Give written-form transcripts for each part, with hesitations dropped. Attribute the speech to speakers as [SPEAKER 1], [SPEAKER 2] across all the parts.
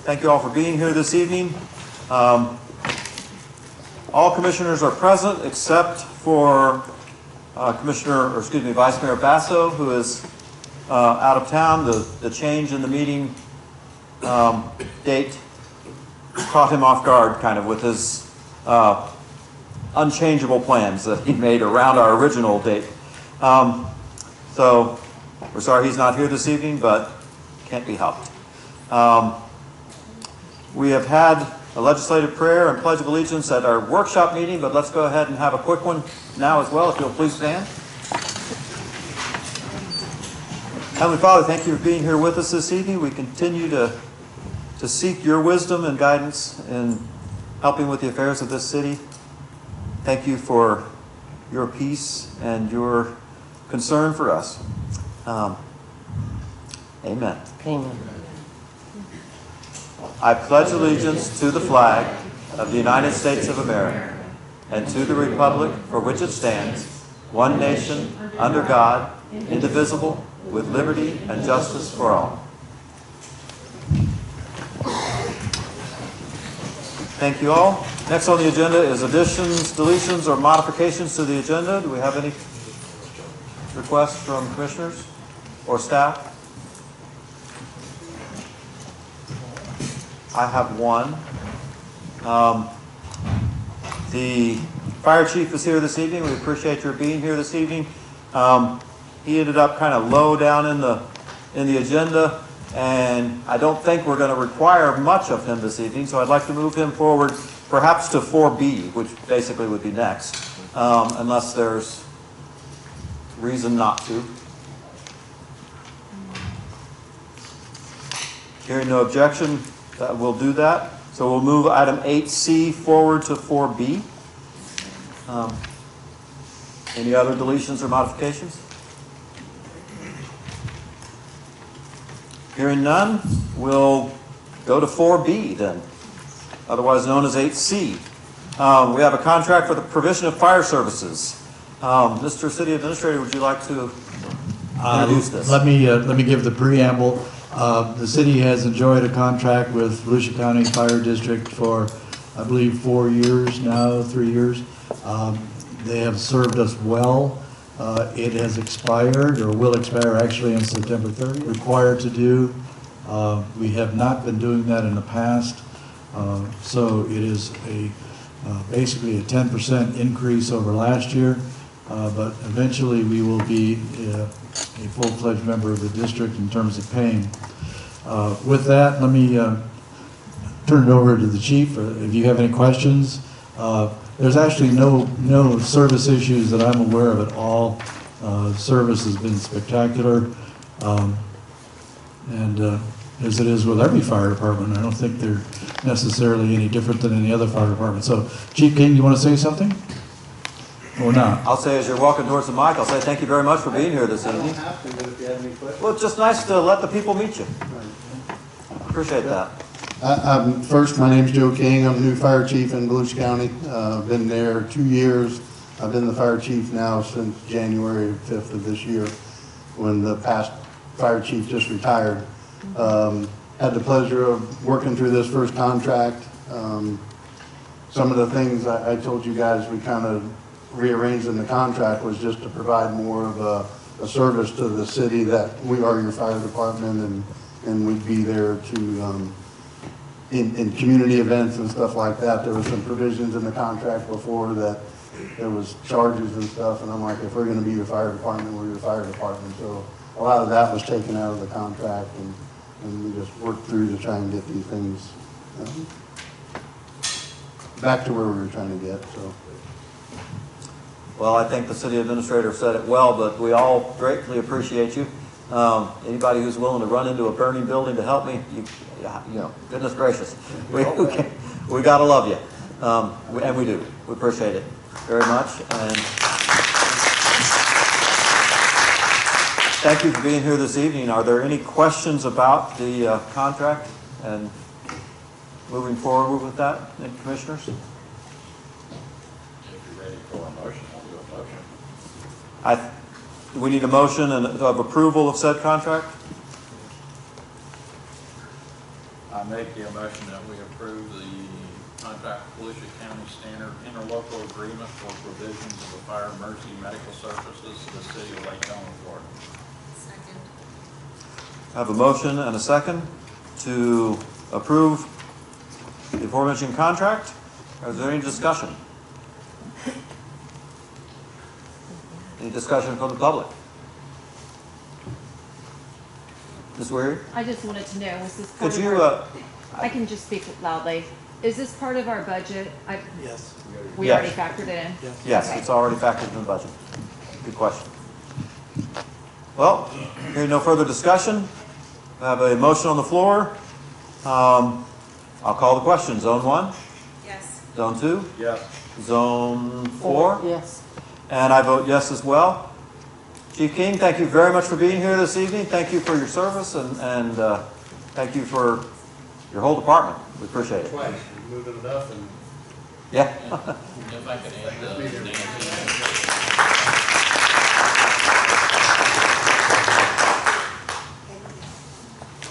[SPEAKER 1] Thank you all for being here this evening. All commissioners are present except for Vice Mayor Basso, who is out of town. The change in the meeting date caught him off guard kind of with his unchangeable plans that he made around our original date. So we're sorry he's not here this evening, but can't be helped. We have had a legislative prayer and pledge of allegiance at our workshop meeting, but let's go ahead and have a quick one now as well, if you'll please stand. Heavenly Father, thank you for being here with us this evening. We continue to seek your wisdom and guidance in helping with the affairs of this city. Thank you for your peace and your concern for us. Amen.
[SPEAKER 2] Amen.
[SPEAKER 1] I pledge allegiance to the flag of the United States of America and to the republic for which it stands, one nation, under God, indivisible, with liberty and justice for all. Thank you all. Next on the agenda is additions, deletions, or modifications to the agenda. Do we have any requests from commissioners or staff? I have one. The fire chief is here this evening. We appreciate your being here this evening. He ended up kind of low down in the agenda, and I don't think we're going to require much of him this evening, so I'd like to move him forward perhaps to 4B, which basically would be next, unless there's reason not to. Hearing no objection, we'll do that. So we'll move item 8C forward to 4B. Any other deletions or modifications? Hearing none, we'll go to 4B then, otherwise known as 8C. We have a contract for the provision of fire services. Mr. City Administrator, would you like to introduce this?
[SPEAKER 3] Let me give the preamble. The city has enjoyed a contract with Volusia County Fire District for, I believe, 4 years now, 3 years. They have served us well. It has expired, or will expire actually on September 30th. Required to do. We have not been doing that in the past. So it is basically a 10% increase over last year. But eventually we will be a full-fledged member of the district in terms of paying. With that, let me turn it over to the chief if you have any questions. There's actually no service issues that I'm aware of at all. Service has been spectacular, and as it is with every fire department, I don't think they're necessarily any different than any other fire department. So, Chief King, you want to say something? Or not?
[SPEAKER 1] I'll say, as you're walking towards the mic, I'll say thank you very much for being here this evening. Well, it's just nice to let the people meet you. Appreciate that.
[SPEAKER 4] First, my name's Joe King. I'm the new fire chief in Volusia County. I've been there 2 years. I've been the fire chief now since January 5th of this year, when the past fire chief just retired. Had the pleasure of working through this first contract. Some of the things I told you guys we kind of rearranged in the contract was just to provide more of a service to the city, that we are your fire department, and we'd be there to in community events and stuff like that. There were some provisions in the contract before that there was charges and stuff, and I'm like, if we're going to be your fire department, we're your fire department. So a lot of that was taken out of the contract, and we just worked through to try and get these things back to where we were trying to get. So.
[SPEAKER 1] Well, I think the city administrator said it well, but we all greatly appreciate you. Anybody who's willing to run into a burning building to help me, you know, goodness gracious, we gotta love you, and we do. We appreciate it very much, and thank you for being here this evening. Are there any questions about the contract and moving forward with that, commissioners?
[SPEAKER 5] If you're ready for a motion, I'll do a motion.
[SPEAKER 1] We need a motion of approval of said contract.
[SPEAKER 5] I make the motion that we approve the contract with Volusia County Standard interlocal agreement for provisions of the fire emergency medical services to the city of Lake Elm, Florida.
[SPEAKER 2] Second.
[SPEAKER 1] I have a motion and a second to approve the aforementioned contract. Is there any discussion? Any discussion from the public? Ms. Weary?
[SPEAKER 6] I just wanted to know, was this part
[SPEAKER 1] Could
[SPEAKER 6] of
[SPEAKER 1] you,
[SPEAKER 6] our, I can just speak loudly. Is this part of our budget?
[SPEAKER 3] Yes.
[SPEAKER 6] We
[SPEAKER 1] Yes.
[SPEAKER 6] already factored it in?
[SPEAKER 1] yes,
[SPEAKER 6] Okay.
[SPEAKER 1] it's already factored in the budget. Good question. Well, hearing no further discussion, I have a motion on the floor. I'll call the question. Zone 1,
[SPEAKER 2] Yes.
[SPEAKER 1] Zone 2,
[SPEAKER 5] Yes.
[SPEAKER 1] Zone 4,
[SPEAKER 7] Yes.
[SPEAKER 1] and I vote yes as well. Chief King, thank you very much for being here this evening. Thank you for your service and thank you for your whole department. We appreciate it.
[SPEAKER 4] Twice, we're moving it up and
[SPEAKER 1] Yeah.
[SPEAKER 5] If I could add, Nancy,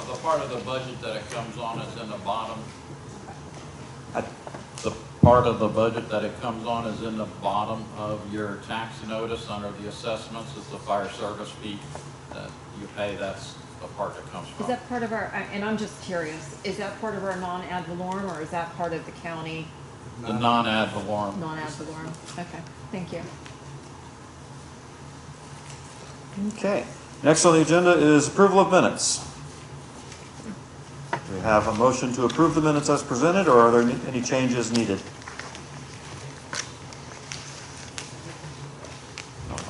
[SPEAKER 5] the part of the budget that it comes on is in the bottom. The part of the budget that it comes on is in the bottom of your tax notice under the assessments. It's the fire service fee that you pay. That's the part that comes
[SPEAKER 6] Is
[SPEAKER 5] from.
[SPEAKER 6] that part of our, and I'm just curious, is that part of our non-ad valorem or is that part of the county
[SPEAKER 5] The non-ad valorem.
[SPEAKER 6] non-ad valorem? Okay, thank you.
[SPEAKER 1] Okay. Next on the agenda is approval of minutes. We have a motion to approve the minutes as presented, or are there any changes needed?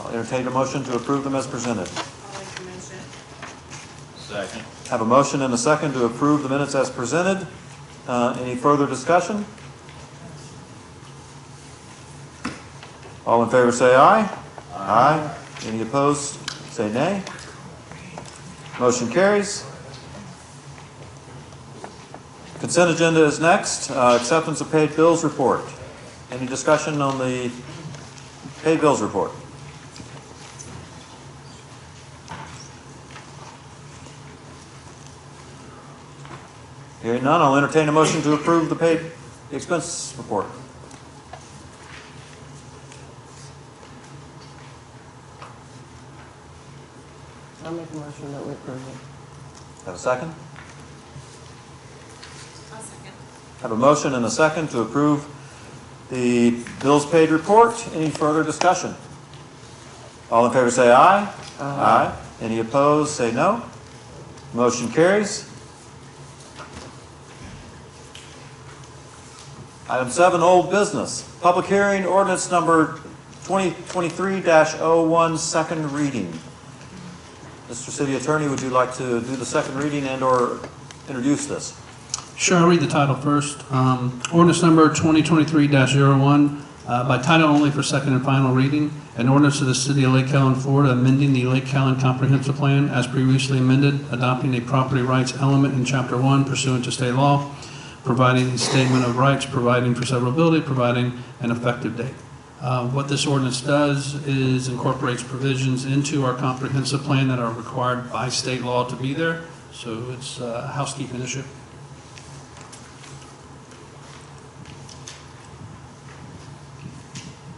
[SPEAKER 1] I'll entertain a motion to approve them as presented.
[SPEAKER 2] I'll make the motion.
[SPEAKER 5] Second.
[SPEAKER 1] Have a motion and a second to approve the minutes as presented. Any further discussion? All in favor say aye. Aye. Any opposed, say nay. Motion carries. Consent agenda is next. Acceptance of paid bills report. Any discussion on the paid bills report? Hearing none, I'll entertain a motion to approve the paid expense report.
[SPEAKER 7] I'll make a motion that we approve it.
[SPEAKER 1] Have a second?
[SPEAKER 2] I'll second.
[SPEAKER 1] Have a motion and a second to approve the bills paid report. Any further discussion? All in favor say aye. Aye. Any opposed, say no. Motion carries. Item 7, old business. Public hearing, ordinance number 2023-01, second reading. Mr. City Attorney, would you like to do the second reading and/or introduce this?
[SPEAKER 8] Sure, I'll read the title first. Ordinance number 2023-01, by title only for second and final reading. An ordinance of the City of Lake Helen, Florida, amending the Lake Helen Comprehensive Plan as previously amended, adopting a property rights element in Chapter 1 pursuant to state law, providing a statement of rights, providing for severability, providing an effective date. What this ordinance does is incorporates provisions into our comprehensive plan that are required by state law to be there. So it's a housekeeping issue.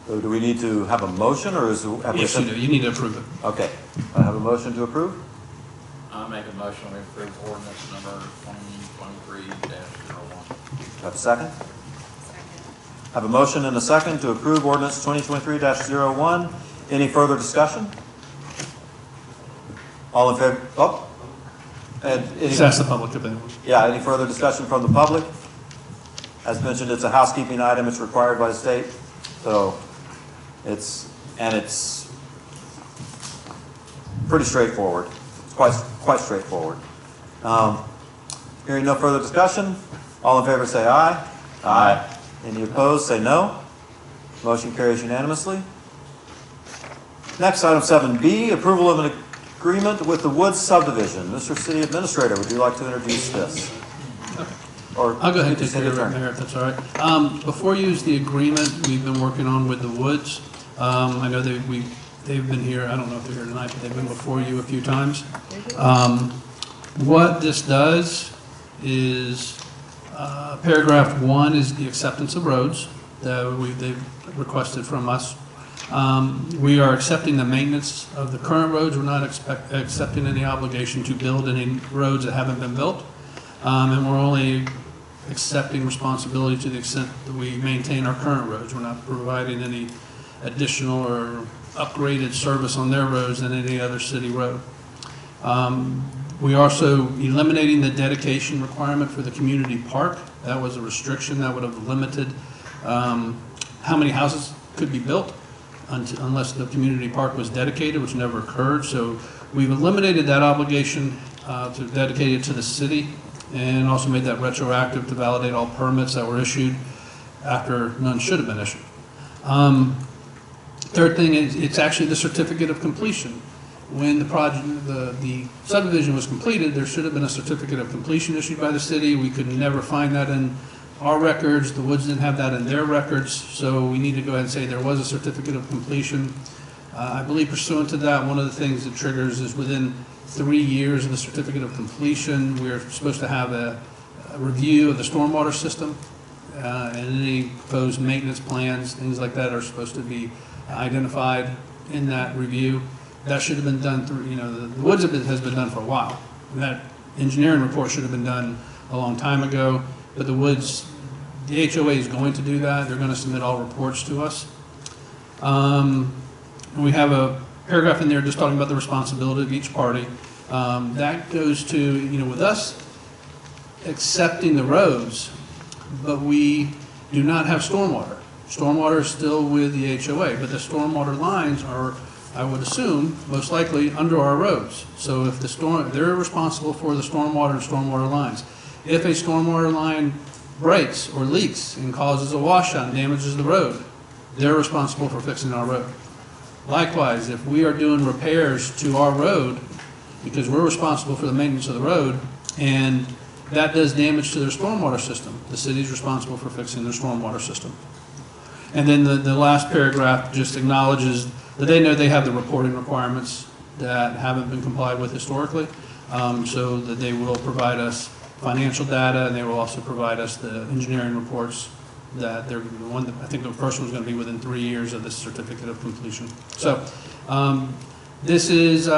[SPEAKER 1] So do we need to have a motion, or is it?
[SPEAKER 8] Yes, you do. You need to approve it.
[SPEAKER 1] Okay. I have a motion to approve.
[SPEAKER 5] I make a motion we approve ordinance number 2023-01.
[SPEAKER 1] Have a second?
[SPEAKER 2] Second.
[SPEAKER 1] Have a motion and a second to approve ordinance 2023-01. Any further discussion? All in favor? Oh. And
[SPEAKER 8] Just ask the public if they want.
[SPEAKER 1] yeah, any further discussion from the public? As mentioned, it's a housekeeping item. It's required by the state. So it's pretty straightforward. It's quite straightforward. Hearing no further discussion, all in favor say aye. Aye. Any opposed, say no. Motion carries unanimously. Next, item 7B, approval of an agreement with the Woods subdivision. Mr. City Administrator, would you like to introduce this? Or
[SPEAKER 8] I'll go ahead and take
[SPEAKER 1] City
[SPEAKER 8] care of it,
[SPEAKER 1] Attorney?
[SPEAKER 8] Mayor, if that's all right. Before you use the agreement we've been working on with the Woods, I know they've been here, I don't know if they're here tonight, but they've been before you a few times. What this does is Paragraph 1 is the acceptance of roads that they've requested from us. We are accepting the maintenance of the current roads. We're not accepting any obligation to build any roads that haven't been built. And we're only accepting responsibility to the extent that we maintain our current roads. We're not providing any additional or upgraded service on their roads than any other city road. We are also eliminating the dedication requirement for the community park. That was a restriction that would have limited how many houses could be built unless the community park was dedicated, which never occurred. So we've eliminated that obligation to dedicate it to the city, and also made that retroactive to validate all permits that were issued after none should have been issued. Third thing is, it's actually the certificate of completion. When the project, the subdivision was completed, there should have been a certificate of completion issued by the city. We could never find that in our records. The Woods didn't have that in their records, so we need to go ahead and say there was a certificate of completion. I believe pursuant to that, one of the things that triggers is within 3 years of the certificate of completion, we're supposed to have a review of the stormwater system, and any proposed maintenance plans, things like that are supposed to be identified in that review. That should have been done through, the Woods has been done for a while. And that engineering report should have been done a long time ago, but the Woods, the HOA is going to do that. They're going to submit all reports to us. And we have a paragraph in there just talking about the responsibility of each party. That goes to, with us accepting the roads, but we do not have stormwater. Stormwater is still with the HOA, but the stormwater lines are, I would assume, most likely under our roads. So if they're responsible for the stormwater and stormwater lines. If a stormwater line breaks or leaks and causes a washout and damages the road, they're responsible for fixing our road. Likewise, if we are doing repairs to our road, because we're responsible for the maintenance of the road, and that does damage to their stormwater system, the city's responsible for fixing their stormwater system. And then the last paragraph just acknowledges that they know they have the reporting requirements that haven't been complied with historically, so that they will provide us financial data, and they will also provide us the engineering reports that they're the one that I think the first one's going to be within 3 years of this certificate of completion. So this is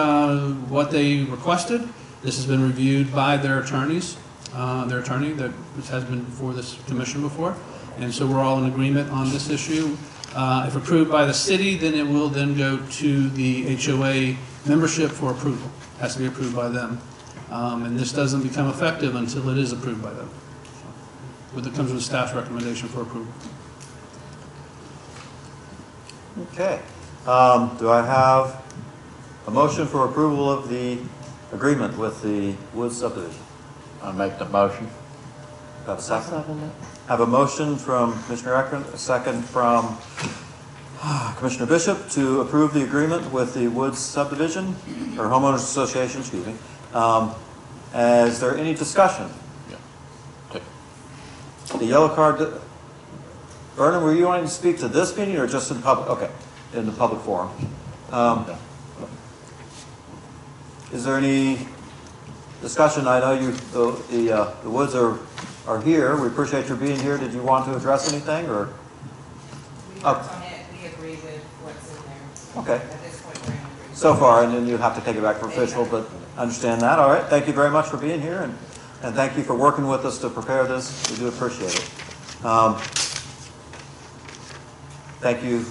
[SPEAKER 8] what they requested. This has been reviewed by their attorneys, their attorney that has been before this commission before. And so we're all in agreement on this issue. If approved by the city, then it will then go to the HOA membership for approval. It has to be approved by them. And this doesn't become effective until it is approved by them. It comes with staff's recommendation for approval.
[SPEAKER 1] Okay. Do I have a motion for approval of the agreement with the Woods subdivision?
[SPEAKER 5] I make the motion.
[SPEAKER 1] Have a second?
[SPEAKER 7] Second it.
[SPEAKER 1] Have a motion from Commissioner Eckert, a second from Commissioner Bishop to approve the agreement with the Woods subdivision, or homeowners association, excuse me. Is there any discussion?
[SPEAKER 5] Yeah. Take
[SPEAKER 1] The yellow card, Vernon, were you wanting to speak to this meeting or just in public? Okay, in the public forum. Is there any discussion? I know you, the Woods are here. We appreciate your being here. Did you want to address anything or?
[SPEAKER 2] We worked on it, we agree with what's in there.
[SPEAKER 1] Okay.
[SPEAKER 2] At this point, we're in agreement.
[SPEAKER 1] So far, and then you have to take it back for official, but I understand that. All right. Thank you very much for being here, and thank you for working with us to prepare this. We do appreciate it. Thank you,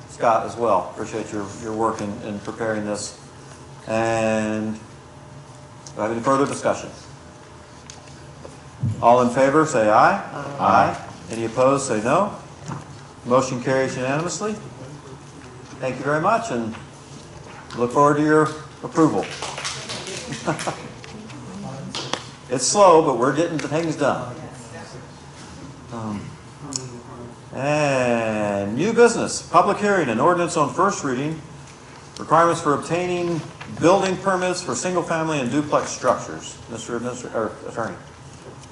[SPEAKER 1] Scott, as well. Appreciate your work in preparing this. And do I have any further discussion? All in favor, say aye. Aye. Any opposed, say no. Motion carries unanimously. Thank you very much, and look forward to your approval. It's slow, but we're getting the things done. And new business, public hearing and ordinance on first reading, requirements for obtaining building permits for single-family and duplex structures. Mr. Attorney.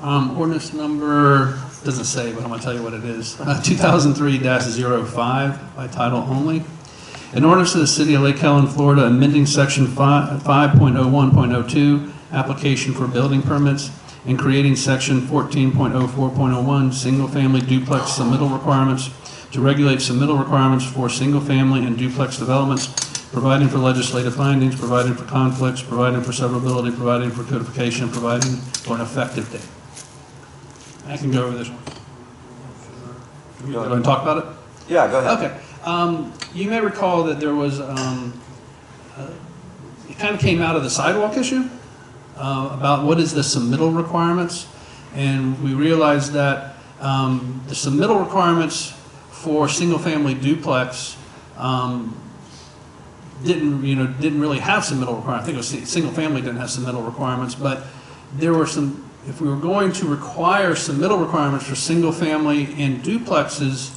[SPEAKER 8] Ordinance number, doesn't say, but I'm going to tell you what it is. 2003-05 by title only. An ordinance to the City of Lake Helen, Florida, amending Section 5.01.02, application for building permits, and creating section 14.04.01, single-family duplex submittal requirements to regulate submittal requirements for single-family and duplex developments, providing for legislative findings, providing for conflicts, providing for severability, providing for codification, providing for an effective date. I can go over this one. You want to talk about it?
[SPEAKER 1] Yeah, go ahead.
[SPEAKER 8] Okay. You may recall that there was, it kind of came out of the sidewalk issue about what is the submittal requirements. And we realized that the submittal requirements for single-family duplex didn't really have submittal requirements. I think it was single-family didn't have submittal requirements, but there were some. If we were going to require submittal requirements for single-family and duplexes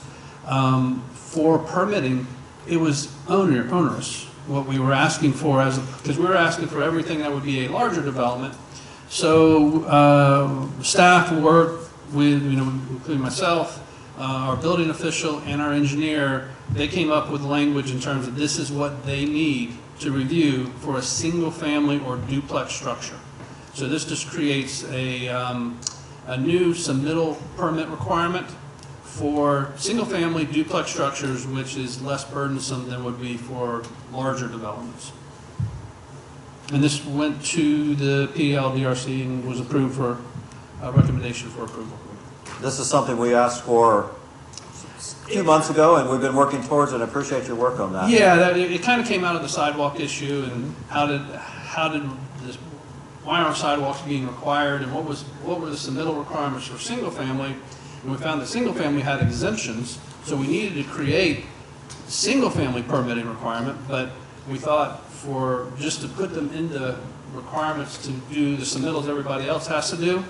[SPEAKER 8] for permitting, it was onerous. What we were asking for, because we were asking for everything that would be a larger development. So staff worked with, including myself, our building official, and our engineer. They came up with language in terms of this is what they need to review for a single-family or duplex structure. So this just creates a new submittal permit requirement for single-family duplex structures, which is less burdensome than would be for larger developments. And this went to the PLDRC and was approved for a recommendation for approval.
[SPEAKER 1] This is something we asked for a few months ago, and we've been working towards it. I appreciate your work on that.
[SPEAKER 8] Yeah, it kind of came out of the sidewalk issue, and how did this, why aren't sidewalks being required, and what were the submittal requirements for single family? And we found that single family had exemptions, so we needed to create single family permitting requirement, but we thought for just to put them into requirements to do the submittals everybody else has to do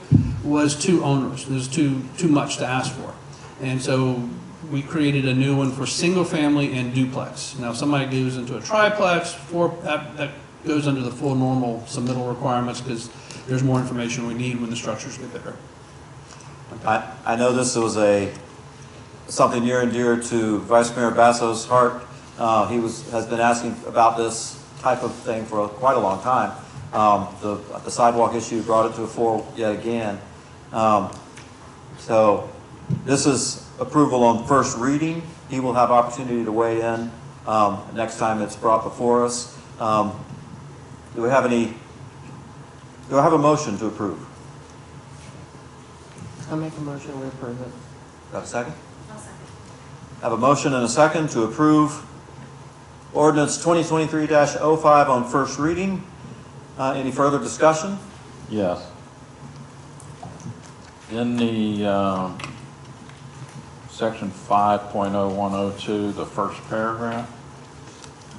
[SPEAKER 8] was too onerous. There's too much to ask for. And so we created a new one for single family and duplex. Now, if somebody goes into a triplex, that goes under the full normal submittal requirements because there's more information we need when the structures get bigger.
[SPEAKER 1] I know this was something near and dear to Vice Mayor Basso's heart. He has been asking about this type of thing for quite a long time. The sidewalk issue brought it to the fore yet again. So this is approval on first reading. He will have opportunity to weigh in next time it's brought before us. Do I have a motion to approve?
[SPEAKER 7] I'll make a motion to approve it.
[SPEAKER 1] Do I have a second?
[SPEAKER 2] I'll second.
[SPEAKER 1] I have a motion and a second to approve ordinance 2023-05 on first reading. Any further discussion?
[SPEAKER 5] Yes. In the section 5.0102, the first paragraph,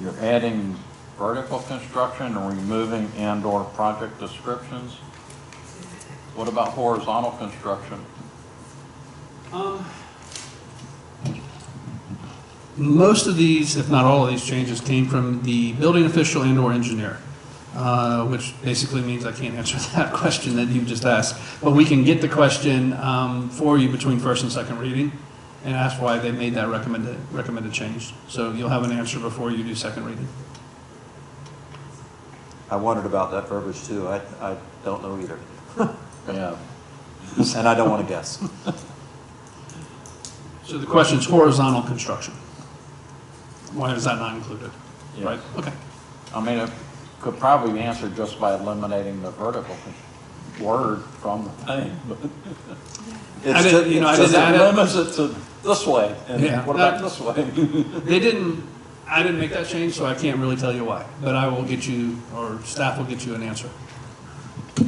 [SPEAKER 5] you're adding vertical construction and removing and/or project descriptions. What about horizontal construction?
[SPEAKER 8] Most of these, if not all of these changes, came from the building official and/or engineer, which basically means I can't answer that question that you just asked. But we can get the question for you between first and second reading and ask why they made that recommended change. So you'll have an answer before you do second reading.
[SPEAKER 1] I wondered about that verbiage too. I don't know either.
[SPEAKER 5] Yeah.
[SPEAKER 1] And I don't want to guess.
[SPEAKER 8] So the question is horizontal construction. Why is that not included?
[SPEAKER 5] Yes.
[SPEAKER 8] Right? Okay.
[SPEAKER 5] I mean, it could probably be answered just by eliminating the vertical word from the thing, but
[SPEAKER 8] I didn't add it.
[SPEAKER 5] limits it to this way, and
[SPEAKER 8] Yeah.
[SPEAKER 5] what about this way?
[SPEAKER 8] I didn't make that change, so I can't really tell you why. But I will get you, or staff will get you an answer.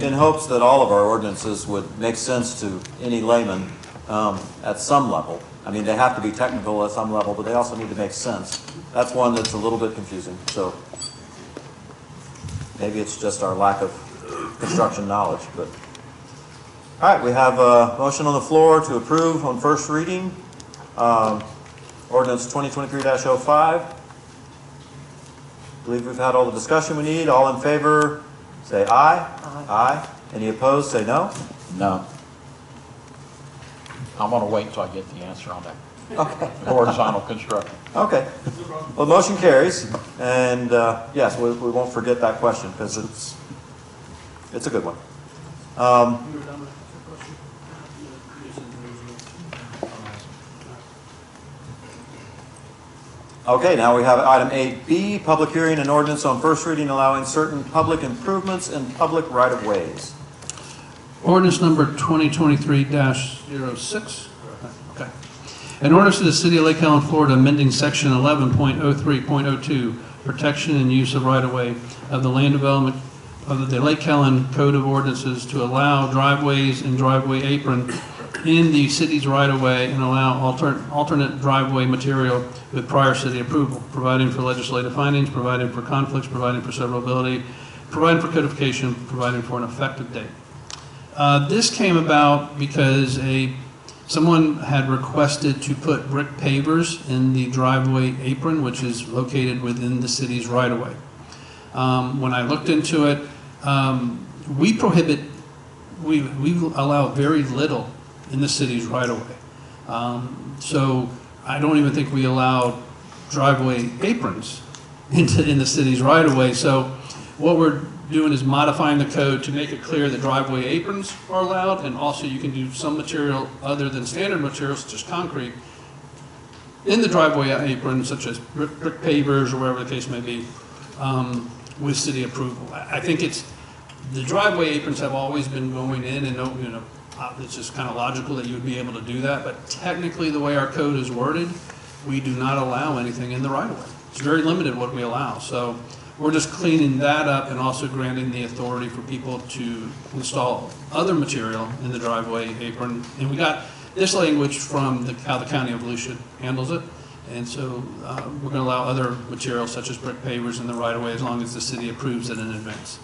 [SPEAKER 1] In hopes that all of our ordinances would make sense to any layman at some level. I mean, they have to be technical at some level, but they also need to make sense. That's one that's a little bit confusing, so maybe it's just our lack of construction knowledge, but. All right, we have a motion on the floor to approve on first reading, ordinance 2023-05. I believe we've had all the discussion we need. All in favor, say aye. Aye. Any opposed, say no.
[SPEAKER 5] No. I'm gonna wait until I get the answer on that
[SPEAKER 1] Okay.
[SPEAKER 5] horizontal construction.
[SPEAKER 1] Okay. Well, the motion carries, and yes, we won't forget that question because it's a good one. Okay, now we have item 8B, public hearing and ordinance on first reading allowing certain public improvements in public right-of-ways.
[SPEAKER 8] Ordinance number 2023-06. Okay. An ordinance to the City of Lake Helen, Florida, amending section 11.03.02, protection and use of right-of-way of the land development of the Lake Helen Code of Ordinances to allow driveways and driveway apron in the city's right-of-way and allow alternate driveway material with prior city approval, providing for legislative findings, providing for conflicts, providing for severability, providing for codification, providing for an effective date. This came about because someone had requested to put brick pavers in the driveway apron, which is located within the city's right-of-way. When I looked into it, we allow very little in the city's right-of-way. So I don't even think we allow driveway aprons in the city's right-of-way. So what we're doing is modifying the code to make it clear that driveway aprons are allowed, and also you can do some material other than standard materials, such as concrete, in the driveway apron, such as brick pavers or whatever the case may be, with city approval. I think the driveway aprons have always been going in, and it's just kind of logical that you would be able to do that, but technically the way our code is worded, we do not allow anything in the right-of-way. It's very limited what we allow. So we're just cleaning that up and also granting the authority for people to install other material in the driveway apron. And we got this language from how the County of Volusia handles it. And so we're going to allow other materials such as brick pavers in the right-of-way as long as the city approves it in advance.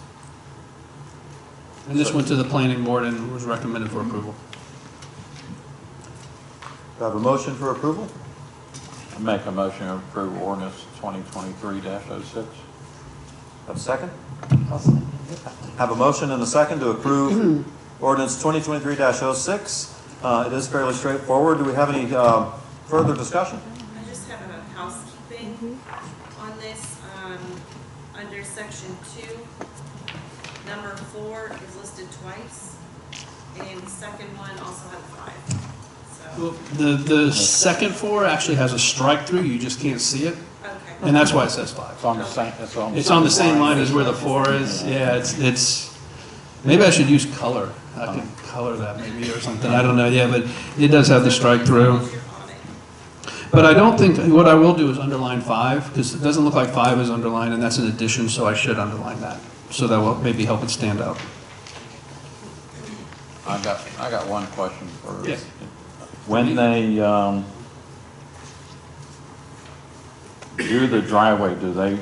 [SPEAKER 8] And this went to the planning board and was recommended for approval.
[SPEAKER 1] Do I have a motion for approval?
[SPEAKER 5] I make a motion to approve ordinance 2023-06.
[SPEAKER 1] Have a second? Have a motion and a second to approve ordinance 2023-06. It is fairly straightforward. Do we have any further discussion?
[SPEAKER 2] I just have a housekeeping on this. Under section 2, number 4 is listed twice, and the second one also had 5. So,
[SPEAKER 8] The second 4 actually has a strike through. You just can't see it.
[SPEAKER 2] okay.
[SPEAKER 8] And that's why it says 5.
[SPEAKER 5] It's on the same,
[SPEAKER 8] It's on the same line as where the 4 is. Yeah, it's, maybe I should use color. I could color that maybe or something. I don't know. Yeah, but it does have the strike through. But I don't think, what I will do is underline 5, because it doesn't look like 5 is underlined, and that's an addition, so I should underline that. So that will maybe help it stand out.
[SPEAKER 5] I got one question for.
[SPEAKER 8] Yes.
[SPEAKER 5] When they do the driveway, do they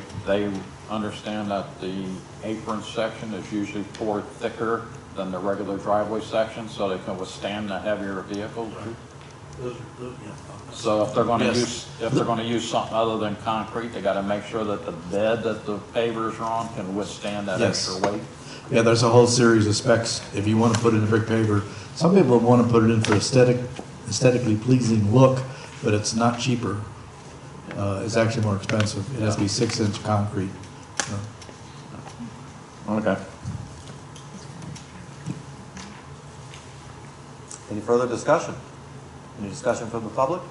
[SPEAKER 5] understand that the apron section is usually poured thicker than the regular driveway section, so they can withstand the heavier vehicles? So if they're going to use something other than concrete, they got to make sure that the bed that the pavers are on can withstand that extra weight.
[SPEAKER 3] Yeah, there's a whole series of specs if you want to put in a brick paver. Some people want to put it in for aesthetically pleasing look, but it's not cheaper. It's actually more expensive. It has to be 6-inch concrete. So.
[SPEAKER 5] Okay.
[SPEAKER 1] Any further discussion? Any discussion from the public?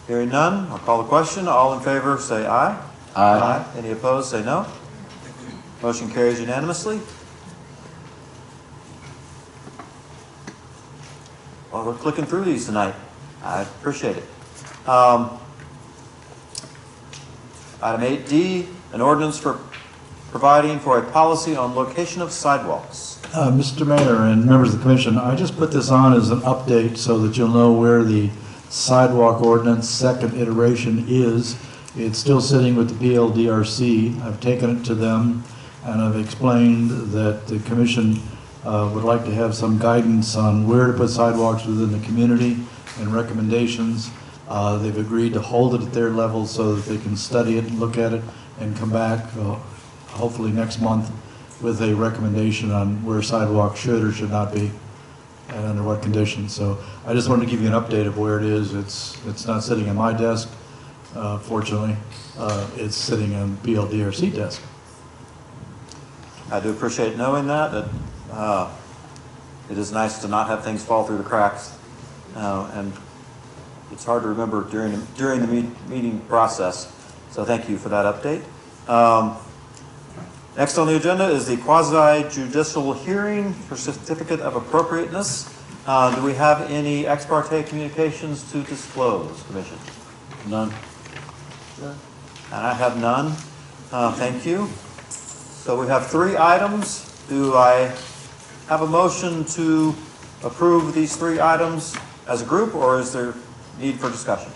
[SPEAKER 1] Hearing none, I'll call the question. All in favor say aye.
[SPEAKER 5] Aye.
[SPEAKER 1] Any opposed say no. Motion carries unanimously. Well, we're clicking through these tonight. I appreciate it. Item 8D, an ordinance for providing for a policy on location of sidewalks.
[SPEAKER 3] Mr. Mayor and members of the commission, I just put this on as an update so that you'll know where the sidewalk ordinance second iteration is. It's still sitting with the PLDRC. I've taken it to them and I've explained that the commission would like to have some guidance on where to put sidewalks within the community and recommendations. They've agreed to hold it at their level so that they can study it and look at it and come back hopefully next month with a recommendation on where sidewalks should or should not be and under what conditions. So I just wanted to give you an update of where it is. It's not sitting on my desk, fortunately. It's sitting on BLDRC desk.
[SPEAKER 1] I do appreciate knowing that it is nice to not have things fall through the cracks. And it's hard to remember during the meeting process. So thank you for that update. Next on the agenda is the quasi-judicial hearing for certificate of appropriateness. Do we have any ex parte communications to disclose, Commission?
[SPEAKER 5] None.
[SPEAKER 1] And I have none. Thank you. So we have 3 items. Do I have a motion to approve these 3 items as a group, or is there need for discussion?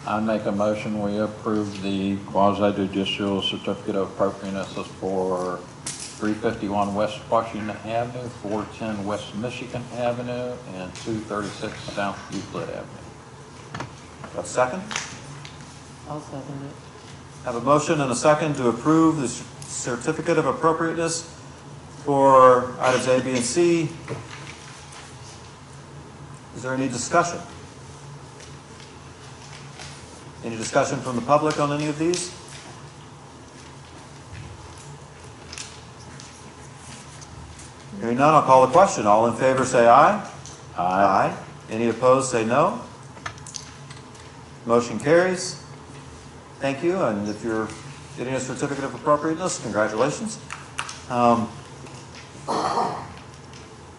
[SPEAKER 5] I make a motion, we approve the quasi-judicial certificate of appropriateness for 351 West Washington Avenue, 410 West Michigan Avenue, and 236 South Euclid Avenue.
[SPEAKER 1] A second?
[SPEAKER 7] I'll second it.
[SPEAKER 1] Have a motion and a second to approve the certificate of appropriateness for items A, B, and C. Is there any discussion? Any discussion from the public on any of these? Hearing none, I'll call the question. All in favor say aye. Aye. Any opposed say no. Motion carries. Thank you, and if you're getting a certificate of appropriateness, congratulations.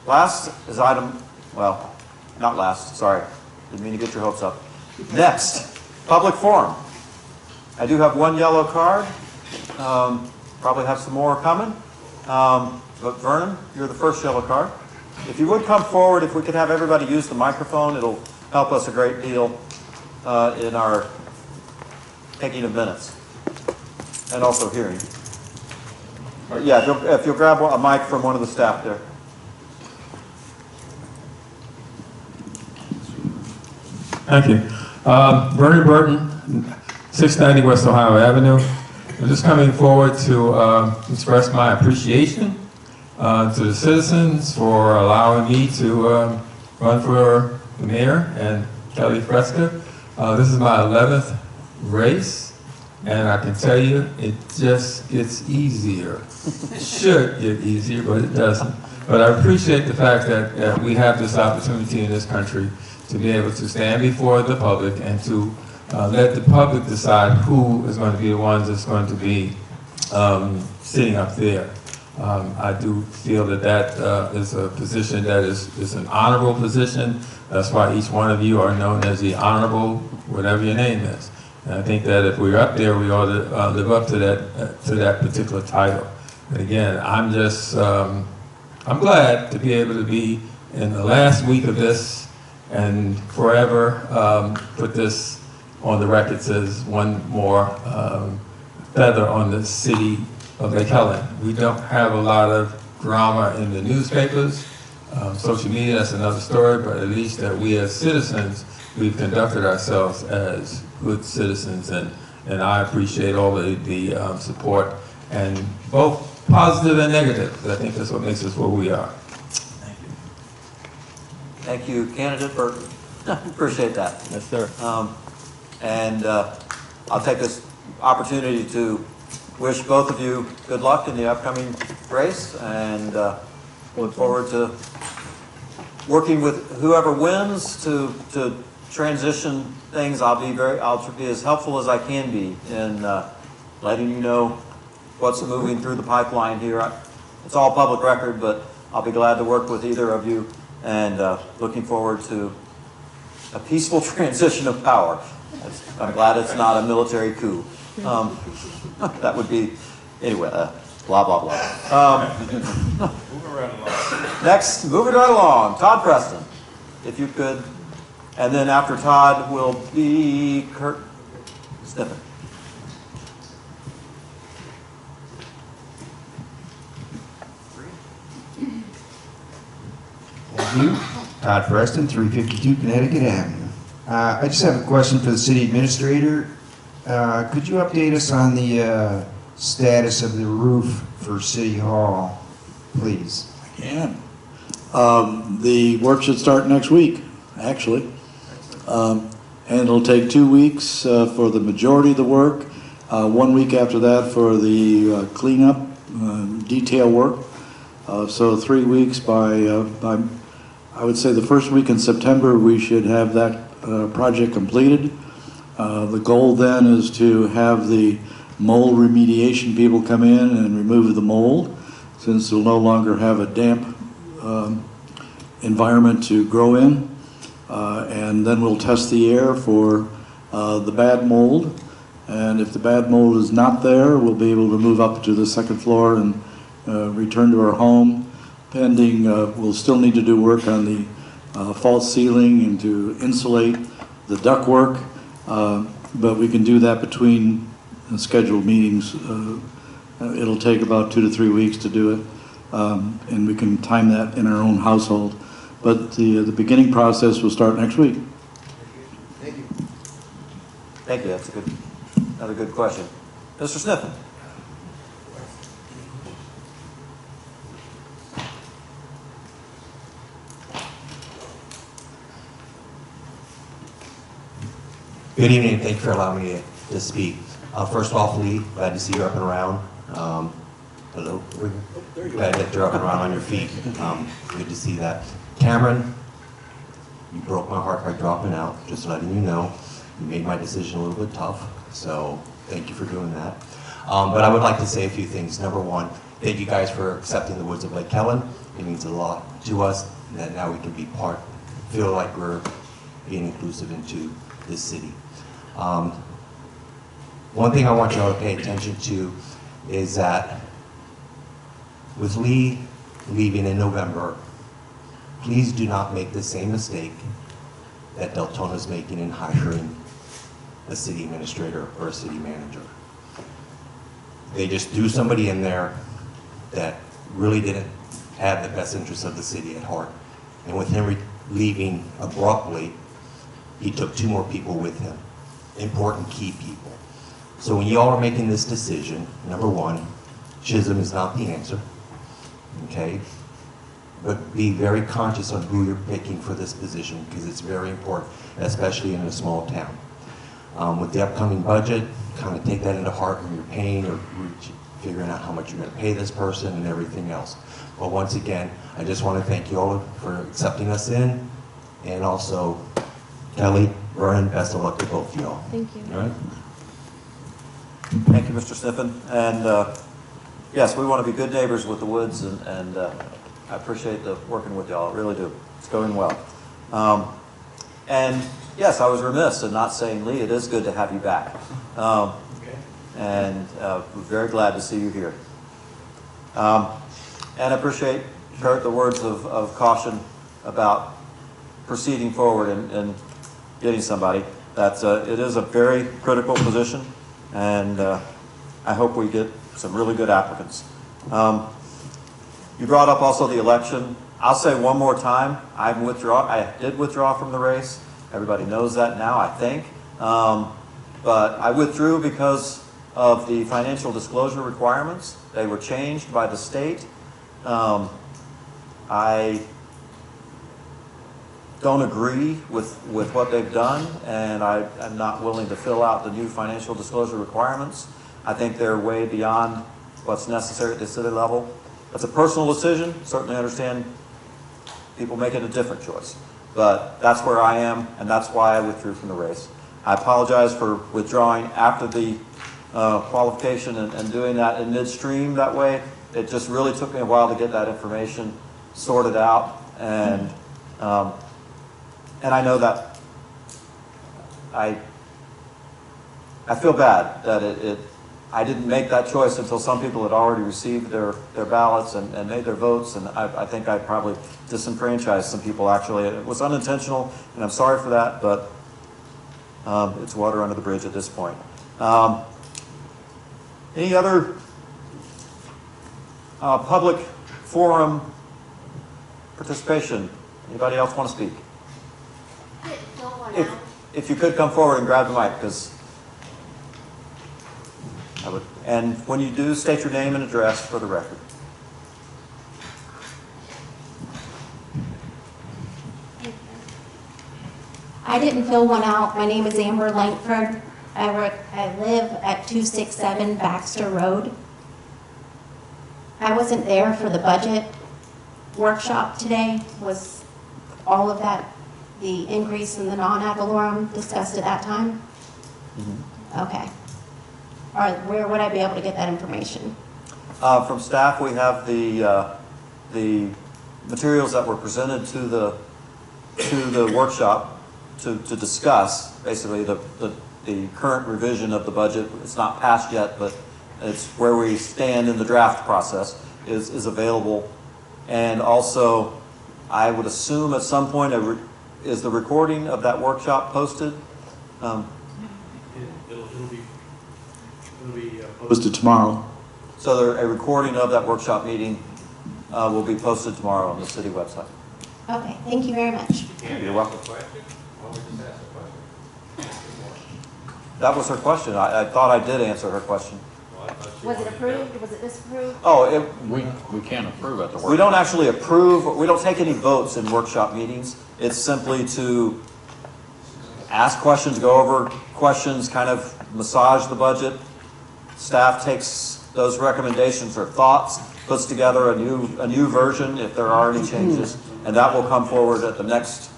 [SPEAKER 1] Last is item, well, not last, sorry. Didn't mean to get your hopes up. Next, public forum. I do have 1 yellow card. Probably have some more coming. But Vernon, you're the first yellow card. If you would come forward, if we could have everybody use the microphone, it'll help us a great deal in our taking of minutes and also hearing. Yeah, if you'll grab a mic from one of the staff there.
[SPEAKER 9] Thank you. Vernon Burton, 690 West Ohio Avenue. I'm just coming forward to express my appreciation to the citizens for allowing me to run for the mayor and Kelly Fresca. This is my 11th race, and I can tell you it just gets easier. It should get easier, but it doesn't. But I appreciate the fact that we have this opportunity in this country to be able to stand before the public and to let the public decide who is going to be the ones that's going to be sitting up there. I do feel that that is a position that is an honorable position. That's why each one of you are known as the honorable, whatever your name is. And I think that if we're up there, we ought to live up to that particular title. And again, I'm just, I'm glad to be able to be in the last week of this and forever put this on the records as one more feather on the city of Lake Helen. We don't have a lot of drama in the newspapers. Social media, that's another story, but at least that we as citizens, we've conducted ourselves as good citizens, and I appreciate all the support, and both positive and negative. I think that's what makes us what we are.
[SPEAKER 1] Thank you. Thank you, candidate Burton. Appreciate that.
[SPEAKER 9] Yes, sir.
[SPEAKER 1] And I'll take this opportunity to wish both of you good luck in the upcoming race, and look forward to working with whoever wins to transition things. I'll be as helpful as I can be in letting you know what's moving through the pipeline here. It's all public record, but I'll be glad to work with either of you, and looking forward to a peaceful transition of power. I'm glad it's not a military coup. That would be, anyway, blah, blah, blah.
[SPEAKER 10] Moving right along.
[SPEAKER 1] Next, moving right along, Todd Preston, if you could. And then after Todd will be Kurt Sniffen.
[SPEAKER 11] Thank you. Todd Preston, 352 Connecticut Avenue. I just have a question for the city administrator. Could you update us on the status of the roof for City Hall, please?
[SPEAKER 12] I can. The work should start next week, actually. And it'll take 2 weeks for the majority of the work. 1 week after that for the cleanup, detail work. So 3 weeks by, I would say the first week in September, we should have that project completed. The goal then is to have the mold remediation people come in and remove the mold, since we'll no longer have a damp environment to grow in. And then we'll test the air for the bad mold. And if the bad mold is not there, we'll be able to move up to the second floor and return to our home. Pending, we'll still need to do work on the false ceiling and to insulate the ductwork, but we can do that between scheduled meetings. It'll take about 2 to 3 weeks to do it, and we can time that in our own household. But the beginning process will start next week.
[SPEAKER 1] Thank you. Thank you. That's another good question. Mr. Sniffen.
[SPEAKER 13] Good evening, and thank you for allowing me to speak. First off, Lee, glad to see you up and around. Hello. Glad that you're up and around on your feet. Good to see that. Cameron, you broke my heart by dropping out, just letting you know. You made my decision a little bit tough, so thank you for doing that. But I would like to say a few things. Number one, thank you guys for accepting the Woods of Lake Helen. It means a lot to us that now we can be feel like we're being inclusive into this city. One thing I want you all to pay attention to is that with Lee leaving in November, please do not make the same mistake that Deltona's making in hiring a city administrator or a city manager. They just threw somebody in there that really didn't have the best interests of the city at heart. And with him leaving abruptly, he took 2 more people with him, important key people. So when y'all are making this decision, number one, Chisholm is not the answer, okay? But be very conscious on who you're picking for this position, because it's very important, especially in a small town. With the upcoming budget, kind of take that into heart when you're paying or figuring out how much you're going to pay this person and everything else. But once again, I just want to thank you all for accepting us in, and also Kelly, Vernon, best of luck to both of y'all.
[SPEAKER 6] Thank you.
[SPEAKER 13] All right?
[SPEAKER 1] Thank you, Mr. Sniffen. And yes, we want to be good neighbors with the Woods, and I appreciate the working with y'all. I really do. It's going well. And yes, I was remiss in not saying, Lee, it is good to have you back. And we're very glad to see you here. And I appreciate, Kurt, the words of caution about proceeding forward and getting somebody. It is a very critical position, and I hope we get some really good applicants. You brought up also the election. I'll say one more time, I did withdraw from the race. Everybody knows that now, I think. But I withdrew because of the financial disclosure requirements. They were changed by the state. I don't agree with what they've done, and I'm not willing to fill out the new financial disclosure requirements. I think they're way beyond what's necessary at the city level. That's a personal decision. Certainly understand people making a different choice. But that's where I am, and that's why I withdrew from the race. I apologize for withdrawing after the qualification and doing that in midstream that way. It just really took me a while to get that information sorted out, and I know that I feel bad that I didn't make that choice until some people had already received their ballots and made their votes, and I think I probably disenfranchised some people actually. It was unintentional, and I'm sorry for that, but it's water under the bridge at this point. Any other public forum participation? Anybody else want to speak? If you could come forward and grab the mic, because I would. And when you do, state your name and address for the record.
[SPEAKER 14] I didn't fill one out. My name is Amber Langford. I live at 267 Baxter Road. I wasn't there for the budget workshop today. Was all of that, the increase in the non-ad valorem discussed at that time? Okay. All right, where would I be able to get that information?
[SPEAKER 1] From staff, we have the materials that were presented to the workshop to discuss, basically the current revision of the budget. It's not passed yet, but it's where we stand in the draft process is available. And also, I would assume at some point, is the recording of that workshop posted?
[SPEAKER 12] It'll be posted tomorrow.
[SPEAKER 1] So a recording of that workshop meeting will be posted tomorrow on the city website.
[SPEAKER 14] Okay, thank you very much.
[SPEAKER 1] You're welcome. That was her question. I thought I did answer her question.
[SPEAKER 6] Was it approved? Was it disapproved?
[SPEAKER 1] Oh,
[SPEAKER 5] We can't approve at the workshop.
[SPEAKER 1] we don't actually approve, we don't take any votes in workshop meetings. It's simply to ask questions, go over questions, kind of massage the budget. Staff takes those recommendations or thoughts, puts together a new version if there are any changes, and that will come forward at the next,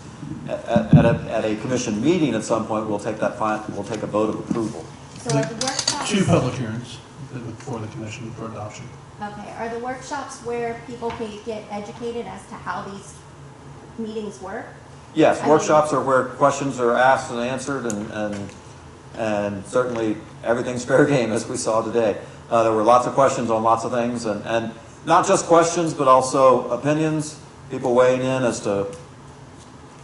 [SPEAKER 1] at a commission meeting at some point. We'll take we'll take a vote of approval.
[SPEAKER 14] So are the workshops?
[SPEAKER 8] 2 public hearings before the commission for adoption.
[SPEAKER 14] Okay, are the workshops where people can get educated as to how these meetings work?
[SPEAKER 1] Yes,
[SPEAKER 14] I mean-
[SPEAKER 1] workshops are where questions are asked and answered, and certainly everything's fair game, as we saw today. There were lots of questions on lots of things, and not just questions, but also opinions, people weighing in as to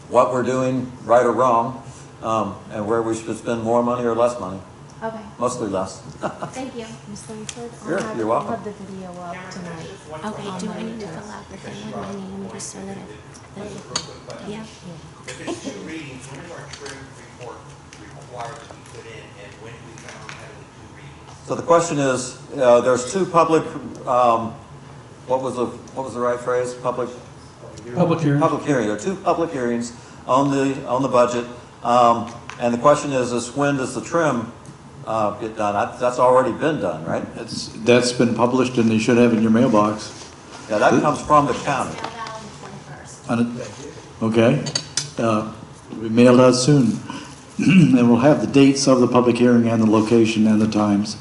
[SPEAKER 1] what we're doing right or wrong, and where we should spend more money or less money.
[SPEAKER 14] Okay,
[SPEAKER 1] Mostly less.
[SPEAKER 14] thank you.
[SPEAKER 15] Ms. Langford,
[SPEAKER 1] Sure, you're welcome.
[SPEAKER 15] I'll have the video up tonight.
[SPEAKER 14] Okay, do I need to fill out the thing with my name just so that yeah?
[SPEAKER 10] If there's 2 readings, when is our trim report required to be put in, and when do we count having 2 readings?
[SPEAKER 1] So the question is, there's 2 public, what was the right phrase? Public
[SPEAKER 8] Public hearing.
[SPEAKER 1] There are 2 public hearings on the budget, and the question is when does the trim get done? That's already been done, right?
[SPEAKER 12] That's been published and you should have in your mailbox.
[SPEAKER 1] Yeah, that comes from the county.
[SPEAKER 14] Mailed out on the 21st.
[SPEAKER 12] Okay. We mailed out soon. And we'll have the dates of the public hearing and the location and the times.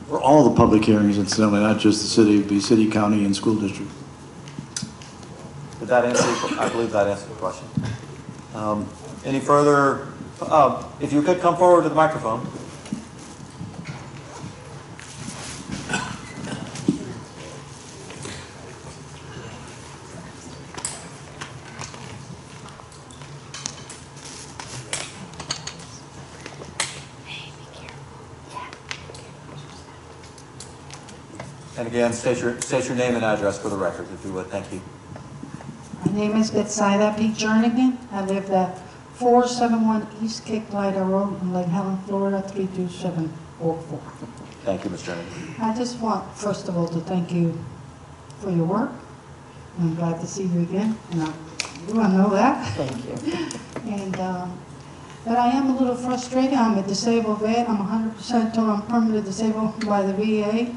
[SPEAKER 12] For all the public hearings, incidentally, not just the city, it'd be city, county, and school district.
[SPEAKER 1] Did that answer? I believe that answered the question. Any further? If you could come forward to the microphone. And again, state your name and address for the record, if you would. Thank you.
[SPEAKER 16] My name is Betsaida P. Jernigan. I live at 471 East Cape Glider Road in Lake Helen, Florida, 32744.
[SPEAKER 1] Thank you, Ms. Jernigan.
[SPEAKER 16] I just want, first of all, to thank you for your work. I'm glad to see you again, and I know that.
[SPEAKER 7] Thank you.
[SPEAKER 16] And, but I am a little frustrated. I'm a disabled vet. I'm 100% total permanently disabled by the VA,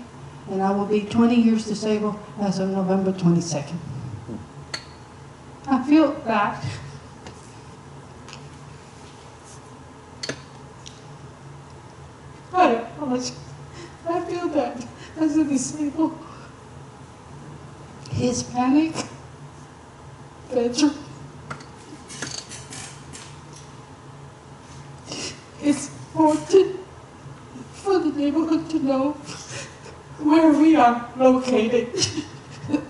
[SPEAKER 16] and I will be 20 years disabled as of November 22nd. I feel bad. I apologize. I feel that as a disabled Hispanic veteran, it's important for the neighborhood to know where we are located.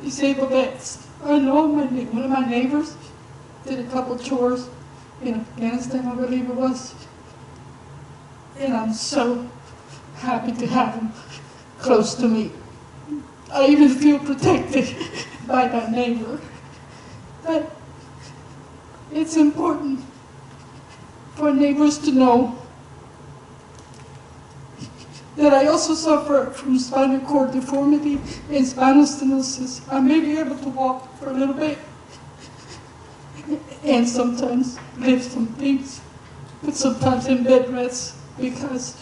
[SPEAKER 16] Disabled vets. I know one of my neighbors did a couple tours in Afghanistan, I believe it was. And I'm so happy to have him close to me. I even feel protected by that neighbor. But it's important for neighbors to know that I also suffer from spinal cord deformity and spinal stenosis. I may be able to walk for a little bit and sometimes lift some things, but sometimes in bed rest, because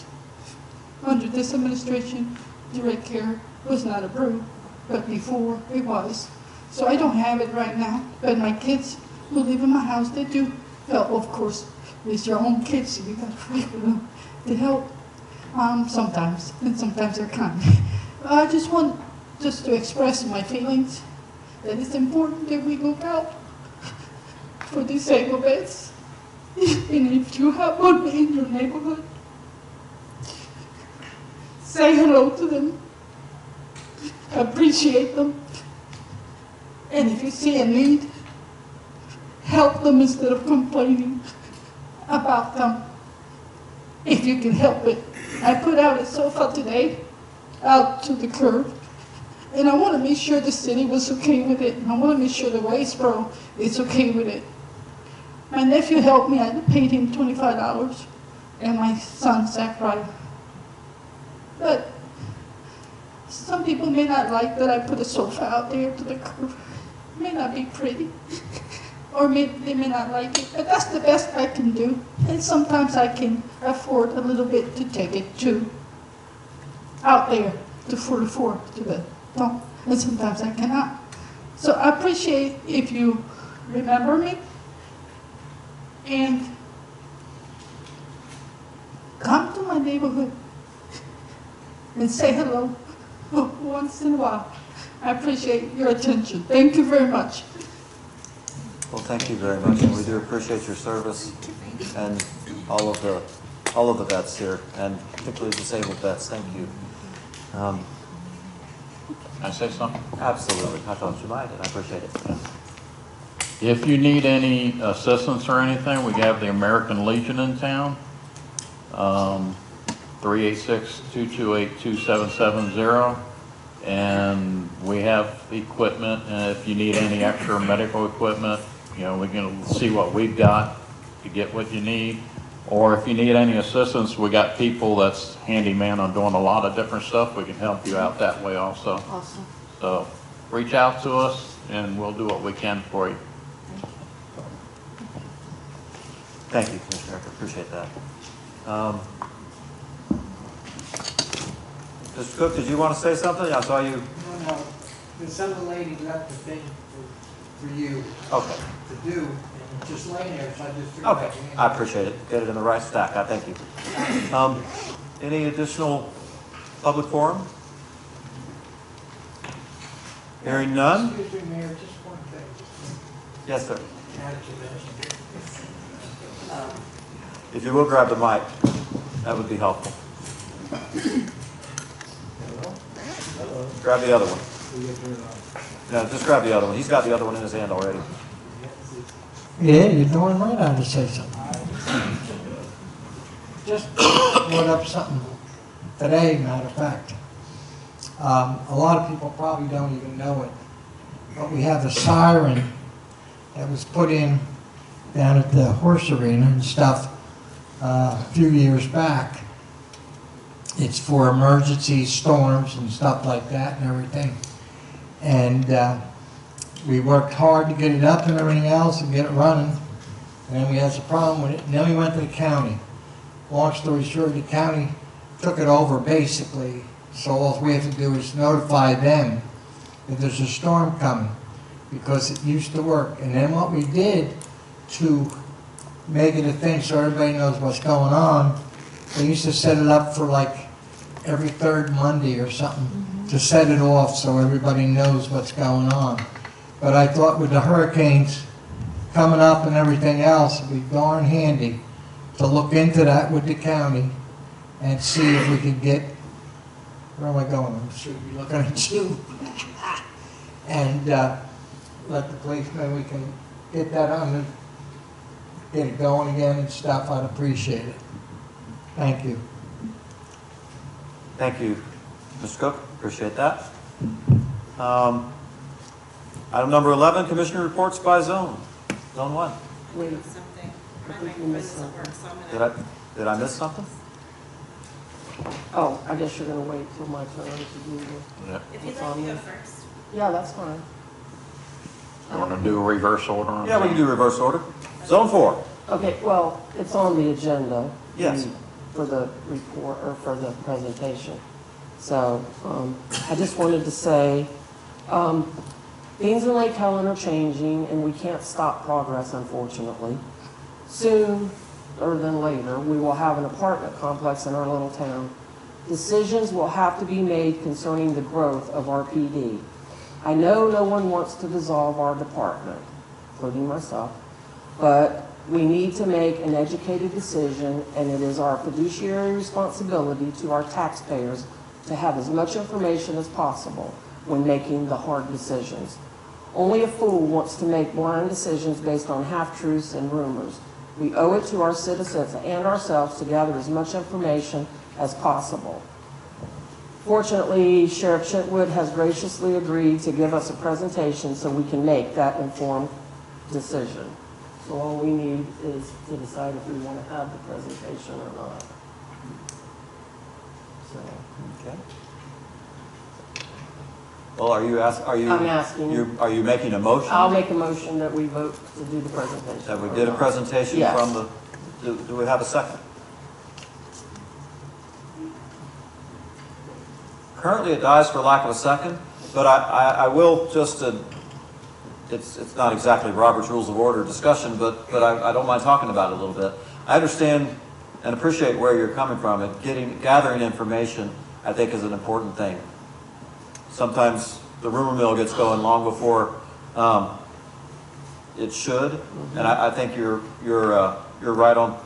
[SPEAKER 16] under this administration, direct care was not approved, but before it was. So I don't have it right now, but my kids who live in my house, they do help, of course. It's your own kids, so you gotta fight with them to help sometimes, and sometimes they're kind. I just want to express my feelings that it's important that we look out for disabled vets. And if you have one in your neighborhood, say hello to them, appreciate them, and if you see a need, help them instead of complaining about them, if you can help it. I put out a sofa today, out to the curb, and I want to make sure the city was okay with it, and I want to make sure the Waste Pro is okay with it. My nephew helped me, I paid him $25, and my son, Zach Ryder. But some people may not like that I put a sofa out there to the curb. It may not be pretty, or they may not like it, but that's the best I can do. And sometimes I can afford a little bit to take it to out there to 44 to the dump, and sometimes I cannot. So I appreciate if you remember me and come to my neighborhood and say hello once in a while. I appreciate your attention. Thank you very much.
[SPEAKER 1] Well, thank you very much, and we do appreciate your service and all of the vets here, and particularly disabled vets. Thank you.
[SPEAKER 5] Can I say something?
[SPEAKER 1] Absolutely. I thought you might, and I appreciate it.
[SPEAKER 5] If you need any assistance or anything, we have the American Legion in town. 386-228-2770. And we have equipment, and if you need any extra medical equipment, you know, we can see what we've got to get what you need. Or if you need any assistance, we got people that's handyman on doing a lot of different stuff. We can help you out that way also.
[SPEAKER 6] Awesome.
[SPEAKER 5] So reach out to us and we'll do what we can for you.
[SPEAKER 1] Thank you, Commissioner. I appreciate that. Mr. Cook, did you want to say something? I saw you.
[SPEAKER 15] No, this other lady left the thing for you
[SPEAKER 1] Okay.
[SPEAKER 15] to do, and it's just laying there, so I just threw it
[SPEAKER 1] Okay.
[SPEAKER 15] back in.
[SPEAKER 1] I appreciate it. Get it in the right stack. I thank you. Any additional public forum? Hearing none?
[SPEAKER 15] Excuse me, Mayor, just one thing.
[SPEAKER 1] Yes, sir.
[SPEAKER 15] Add to this.
[SPEAKER 1] If you will grab the mic, that would be helpful. Grab the other one. No, just grab the other one. He's got the other one in his hand already.
[SPEAKER 15] Yeah, you're doing right on to say something. Just brought up something today, matter of fact. A lot of people probably don't even know it, but we have a siren that was put in down at the horse arena and stuff a few years back. It's for emergency storms and stuff like that and everything. And we worked hard to get it up and everything else and get it running. And then we had some problem with it. And then we went to the county. Long story short, the county took it over basically. So all we have to do is notify them that there's a storm coming because it used to work. And then what we did to make it a thing so everybody knows what's going on, they used to set it up for like every third Monday or something to set it off so everybody knows what's going on. But I thought with the hurricanes coming up and everything else, it'd be darn handy to look into that with the county and see if we could get, where am I going? I'm sure you're looking at you. And let the police know we can get that on, get it going again and stuff. I'd appreciate it. Thank you.
[SPEAKER 1] Thank you, Mr. Cook. Appreciate that. Item number 11, Commissioner reports by zone. Zone 1.
[SPEAKER 7] Wait,
[SPEAKER 2] Something.
[SPEAKER 7] I
[SPEAKER 2] My
[SPEAKER 7] think you
[SPEAKER 2] microphone
[SPEAKER 7] missed
[SPEAKER 2] doesn't work,
[SPEAKER 7] something.
[SPEAKER 2] so I'm gonna.
[SPEAKER 1] Did I miss something?
[SPEAKER 7] Oh, I guess you're gonna wait till my turn to do
[SPEAKER 2] If
[SPEAKER 7] the.
[SPEAKER 2] you'd
[SPEAKER 7] What's
[SPEAKER 2] like
[SPEAKER 7] on
[SPEAKER 2] to go
[SPEAKER 7] there?
[SPEAKER 2] first.
[SPEAKER 7] Yeah, that's fine.
[SPEAKER 5] You want to do a reverse order on
[SPEAKER 1] Yeah, we
[SPEAKER 5] that?
[SPEAKER 1] can do reverse order. Zone 4.
[SPEAKER 7] Okay, well, it's on the agenda.
[SPEAKER 1] Yes.
[SPEAKER 7] For the report, or for the presentation. So I just wanted to say, things in Lake Helen are changing, and we can't stop progress, unfortunately. Sooner than later, we will have an apartment complex in our little town. Decisions will have to be made concerning the growth of our PD. I know no one wants to dissolve our department, including myself, but we need to make an educated decision, and it is our fiduciary responsibility to our taxpayers to have as much information as possible when making the hard decisions. Only a fool wants to make blind decisions based on half-truths and rumors. We owe it to our citizens and ourselves to gather as much information as possible. Fortunately, Sheriff Chitwood has graciously agreed to give us a presentation so we can make that informed decision. So all we need is to decide if we want to have the presentation or not. So.
[SPEAKER 1] Okay. Well, I'm asking. Are you making a motion?
[SPEAKER 7] I'll make a motion that we vote to do the presentation.
[SPEAKER 1] That we did a presentation
[SPEAKER 7] Yes.
[SPEAKER 1] from the, do we have a second? Currently it dies for lack of a second, but I will just, it's not exactly Robert's Rules of Order discussion, but I don't mind talking about it a little bit. I understand and appreciate where you're coming from, and gathering information, I think, is an important thing. Sometimes the rumor mill gets going long before it should, and I think you're right on.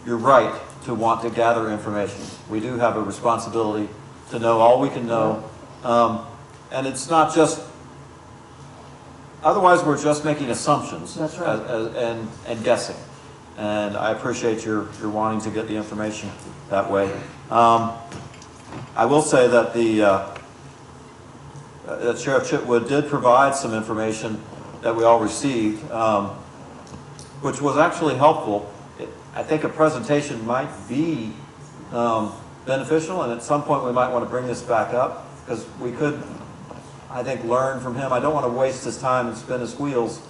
[SPEAKER 1] You're right to want to gather information. We do have a responsibility to know all we can know, and it's not just. Otherwise, we're just making assumptions.
[SPEAKER 7] That's right.
[SPEAKER 1] And guessing. And I appreciate your wanting to get the information that way. I will say that that Sheriff Chitwood did provide some information that we all received, which was actually helpful. I think a presentation might be beneficial, and at some point we might want to bring this back up, because we could, I think, learn from him. I don't want to waste his time and spin his wheels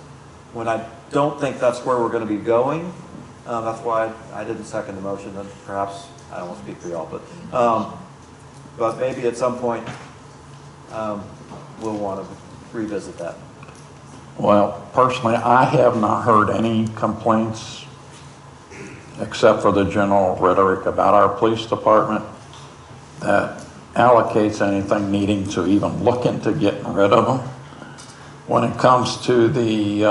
[SPEAKER 1] when I don't think that's where we're going to be going. That's why I didn't second the motion, and perhaps I don't want to speak for y'all, but maybe at some point we'll want to revisit that.
[SPEAKER 5] Well, personally, I have not heard any complaints except for the general rhetoric about our police department that allocates anything needing to even look into getting rid of them. When it comes to the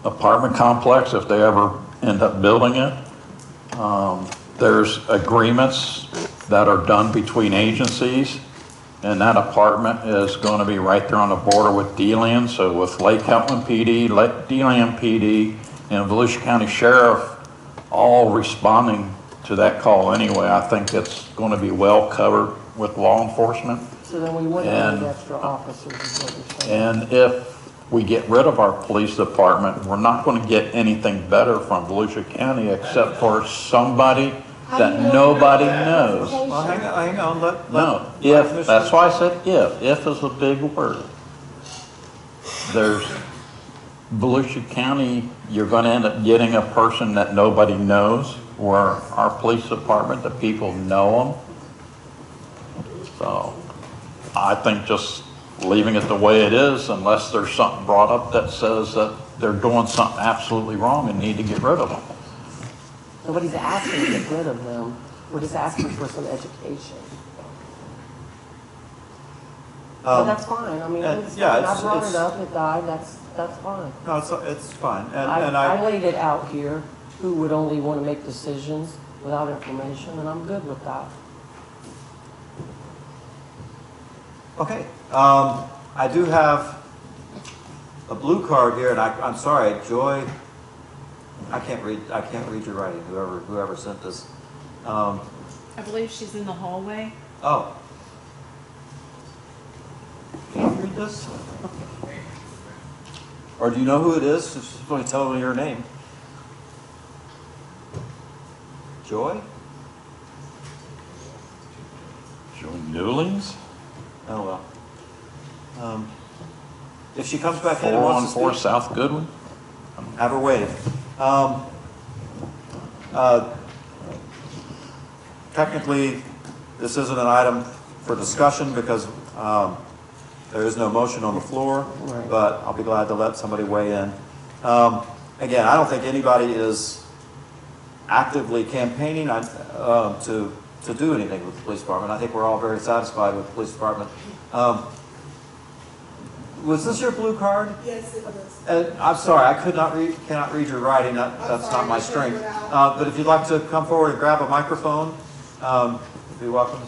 [SPEAKER 5] apartment complex, if they ever end up building it, there's agreements that are done between agencies, and that apartment is going to be right there on the border with DLAN. So with Lake Helen PD, DLAN PD, and Volusia County Sheriff all responding to that call anyway, I think it's going to be well covered with law enforcement.
[SPEAKER 7] So then we wouldn't need extra officers, is what you're saying.
[SPEAKER 5] And if we get rid of our police department, we're not going to get anything better from Volusia County except for somebody that nobody knows.
[SPEAKER 1] Well, hang on.
[SPEAKER 5] That's why I said if. If is a big word. There's Volusia County, you're going to end up getting a person that nobody knows, where our police department, the people know them. So I think just leaving it the way it is, unless there's something brought up that says that they're doing something absolutely wrong and need to get rid of them.
[SPEAKER 7] Nobody's asking to get rid of them. We're just asking for some education. So that's fine. I mean, it's fine. I brought it up, it died, that's fine.
[SPEAKER 1] No, it's fine.
[SPEAKER 7] I laid it out here, who would only want to make decisions without information, and I'm good with that.
[SPEAKER 1] Okay. I do have a blue card here, and I'm sorry, Joy. I can't read your writing. Whoever sent this.
[SPEAKER 6] I believe she's in the hallway.
[SPEAKER 1] Oh. Can you read this? Or do you know who it is? Just really tell me your name. Joy?
[SPEAKER 5] Joy Newlings?
[SPEAKER 1] Oh, well. If she comes back in and wants to
[SPEAKER 5] 414
[SPEAKER 1] speak,
[SPEAKER 5] South Goodwin?
[SPEAKER 1] have her wave. Technically, this isn't an item for discussion because there is no motion on the floor, but I'll be glad to let somebody weigh in. Again, I don't think anybody is actively campaigning to do anything with the police department. I think we're all very satisfied with the police department. Was this your blue card?
[SPEAKER 17] Yes, it was.
[SPEAKER 1] I'm sorry, I cannot read your writing. That's not my strength. But if you'd like to come forward and grab a microphone, you'd be welcome.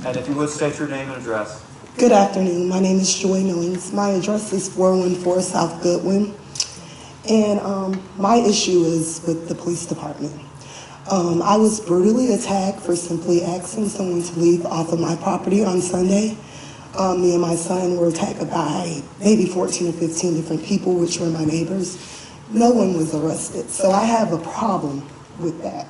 [SPEAKER 1] And if you would state your name and address.
[SPEAKER 17] Good afternoon. My name is Joy Millings. My address is 414 South Goodwin. And my issue is with the police department. I was brutally attacked for simply asking someone to leave off of my property on Sunday. Me and my son were attacked by maybe 14 or 15 different people, which were my neighbors. No one was arrested. So I have a problem with that.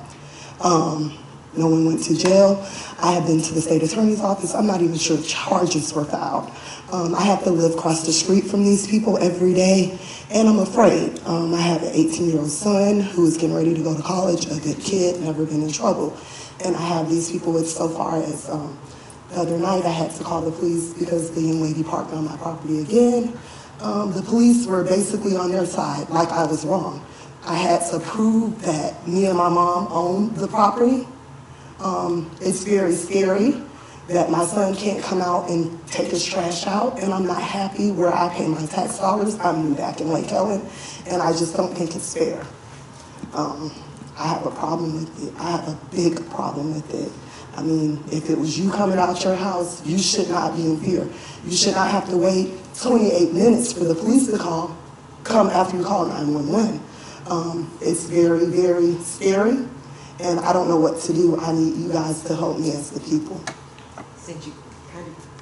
[SPEAKER 17] No one went to jail. I have been to the state attorney's office. I'm not even sure charges were filed. I have to live across the street from these people every day, and I'm afraid. I have an 18-year-old son who is getting ready to go to college, a good kid, never been in trouble. And I have these people, it's so far as the other night I had to call the police because the young lady parked on my property again. The police were basically on their side, like I was wrong. I had to prove that me and my mom owned the property. It's very scary that my son can't come out and take his trash out, and I'm not happy where I pay my tax dollars. I'm new back in Lake Helen, and I just don't think it's fair. I have a problem with it. I have a big problem with it. I mean, if it was you coming out your house, you should not be in fear. You should not have to wait 28 minutes for the police to come after you call 911. It's very, very scary, and I don't know what to do. I need you guys to help me as the people.
[SPEAKER 18] Since